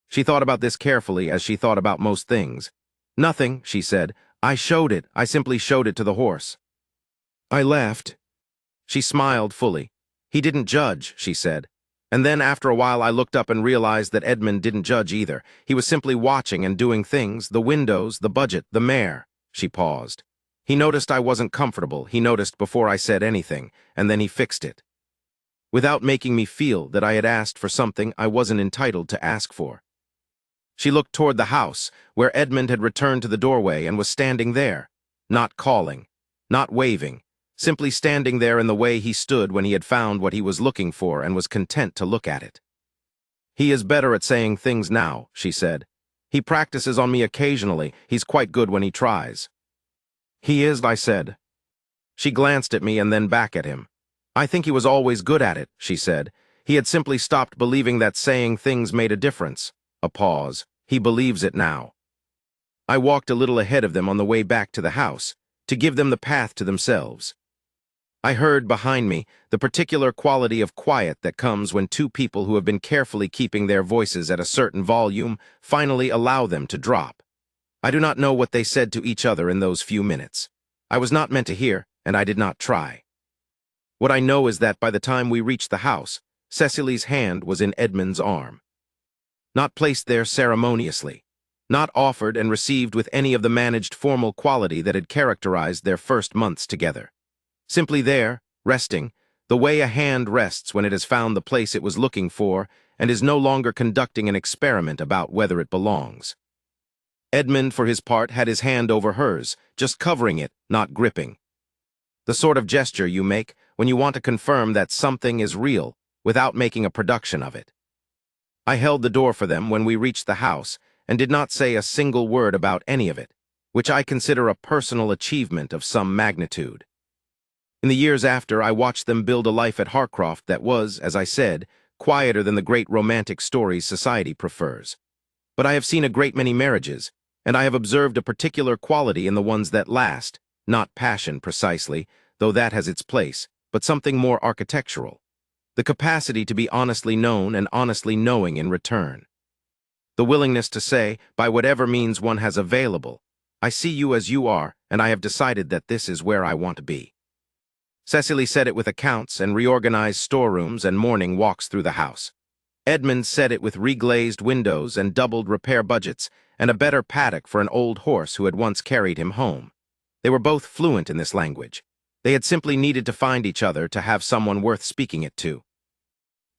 She thought about this carefully, as she thought about most things. Nothing, she said. I showed it. I simply showed it to the horse. I left. She smiled fully. He didn't judge, she said. And then after a while I looked up and realized that Edmund didn't judge either. He was simply watching and doing things, the windows, the budget, the mare. She paused. He noticed I wasn't comfortable. He noticed before I said anything, and then he fixed it. Without making me feel that I had asked for something I wasn't entitled to ask for. She looked toward the house, where Edmund had returned to the doorway and was standing there, not calling, not waving, simply standing there in the way he stood when he had found what he was looking for and was content to look at it. He is better at saying things now, she said. He practices on me occasionally. He's quite good when he tries. He is, I said. She glanced at me and then back at him. I think he was always good at it, she said. He had simply stopped believing that saying things made a difference. A pause. He believes it now. I walked a little ahead of them on the way back to the house, to give them the path to themselves. I heard behind me the particular quality of quiet that comes when two people who have been carefully keeping their voices at a certain volume finally allow them to drop. I do not know what they said to each other in those few minutes. I was not meant to hear, and I did not try. What I know is that by the time we reached the house, Cecily's hand was in Edmund's arm. Not placed there ceremoniously, not offered and received with any of the managed formal quality that had characterized their first months together. Simply there, resting, the way a hand rests when it has found the place it was looking for and is no longer conducting an experiment about whether it belongs. Edmund, for his part, had his hand over hers, just covering it, not gripping. The sort of gesture you make when you want to confirm that something is real without making a production of it. I held the door for them when we reached the house and did not say a single word about any of it, which I consider a personal achievement of some magnitude. In the years after, I watched them build a life at Harcroft that was, as I said, quieter than the great romantic stories society prefers. But I have seen a great many marriages, and I have observed a particular quality in the ones that last, not passion precisely, though that has its place, but something more architectural. The capacity to be honestly known and honestly knowing in return. The willingness to say, by whatever means one has available, I see you as you are, and I have decided that this is where I want to be. Cecily said it with accounts and reorganized storerooms and morning walks through the house. Edmund said it with reglazed windows and doubled repair budgets and a better paddock for an old horse who had once carried him home. They were both fluent in this language. They had simply needed to find each other to have someone worth speaking it to.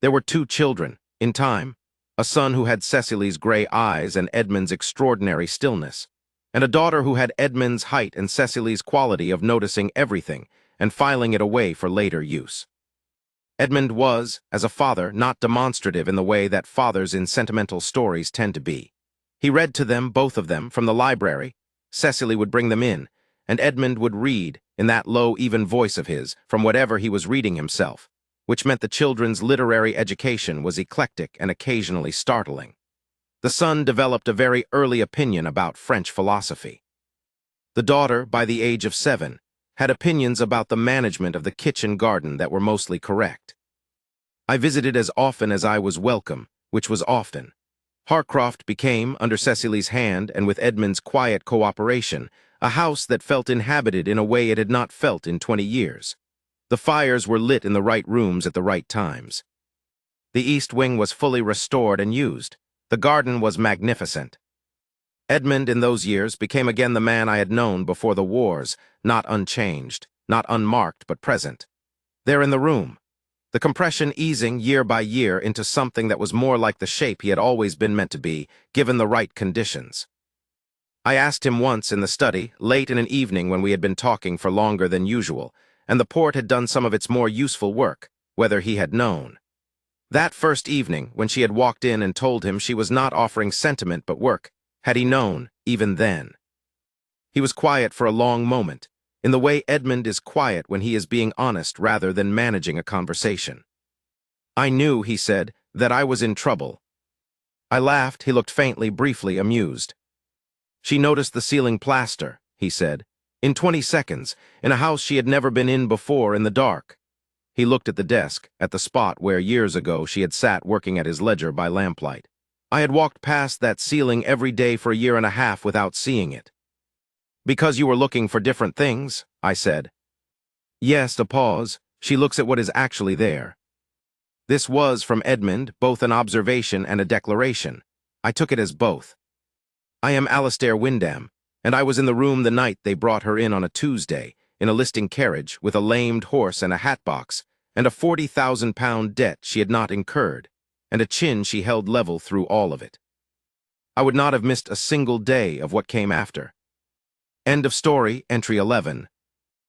There were 2 children, in time, a son who had Cecily's gray eyes and Edmund's extraordinary stillness, and a daughter who had Edmund's height and Cecily's quality of noticing everything and filing it away for later use. Edmund was, as a father, not demonstrative in the way that fathers in sentimental stories tend to be. He read to them, both of them, from the library. Cecily would bring them in, and Edmund would read, in that low, even voice of his, from whatever he was reading himself, which meant the children's literary education was eclectic and occasionally startling. The son developed a very early opinion about French philosophy. The daughter, by the age of 7, had opinions about the management of the kitchen garden that were mostly correct. I visited as often as I was welcome, which was often. Harcroft became, under Cecily's hand and with Edmund's quiet cooperation, A house that felt inhabited in a way it had not felt in 20 years. The fires were lit in the right rooms at the right times. The east wing was fully restored and used. The garden was magnificent. Edmund, in those years, became again the man I had known before the wars, not unchanged, not unmarked, but present. There in the room, the compression easing year by year into something that was more like the shape he had always been meant to be, given the right conditions. I asked him once in the study, late in an evening when we had been talking for longer than usual, and the port had done some of its more useful work, whether he had known. That first evening, when she had walked in and told him she was not offering sentiment but work, had he known, even then? He was quiet for a long moment, in the way Edmund is quiet when he is being honest rather than managing a conversation. I knew, he said, that I was in trouble. I laughed. He looked faintly, briefly amused. She noticed the ceiling plaster, he said, in 20 seconds, in a house she had never been in before in the dark. He looked at the desk, at the spot where years ago she had sat working at his ledger by lamplight. I had walked past that ceiling every day for a year and a half without seeing it. Because you were looking for different things, I said. Yes, a pause. She looks at what is actually there. This was, from Edmund, both an observation and a declaration. I took it as both. I am Alastair Wyndham, and I was in the room the night they brought her in on a Tuesday, in a listing carriage, with a lamed horse and a hatbox, and a £40,000 debt she had not incurred, and a chin she held level through all of it. I would not have missed a single day of what came after. End of story, entry 11.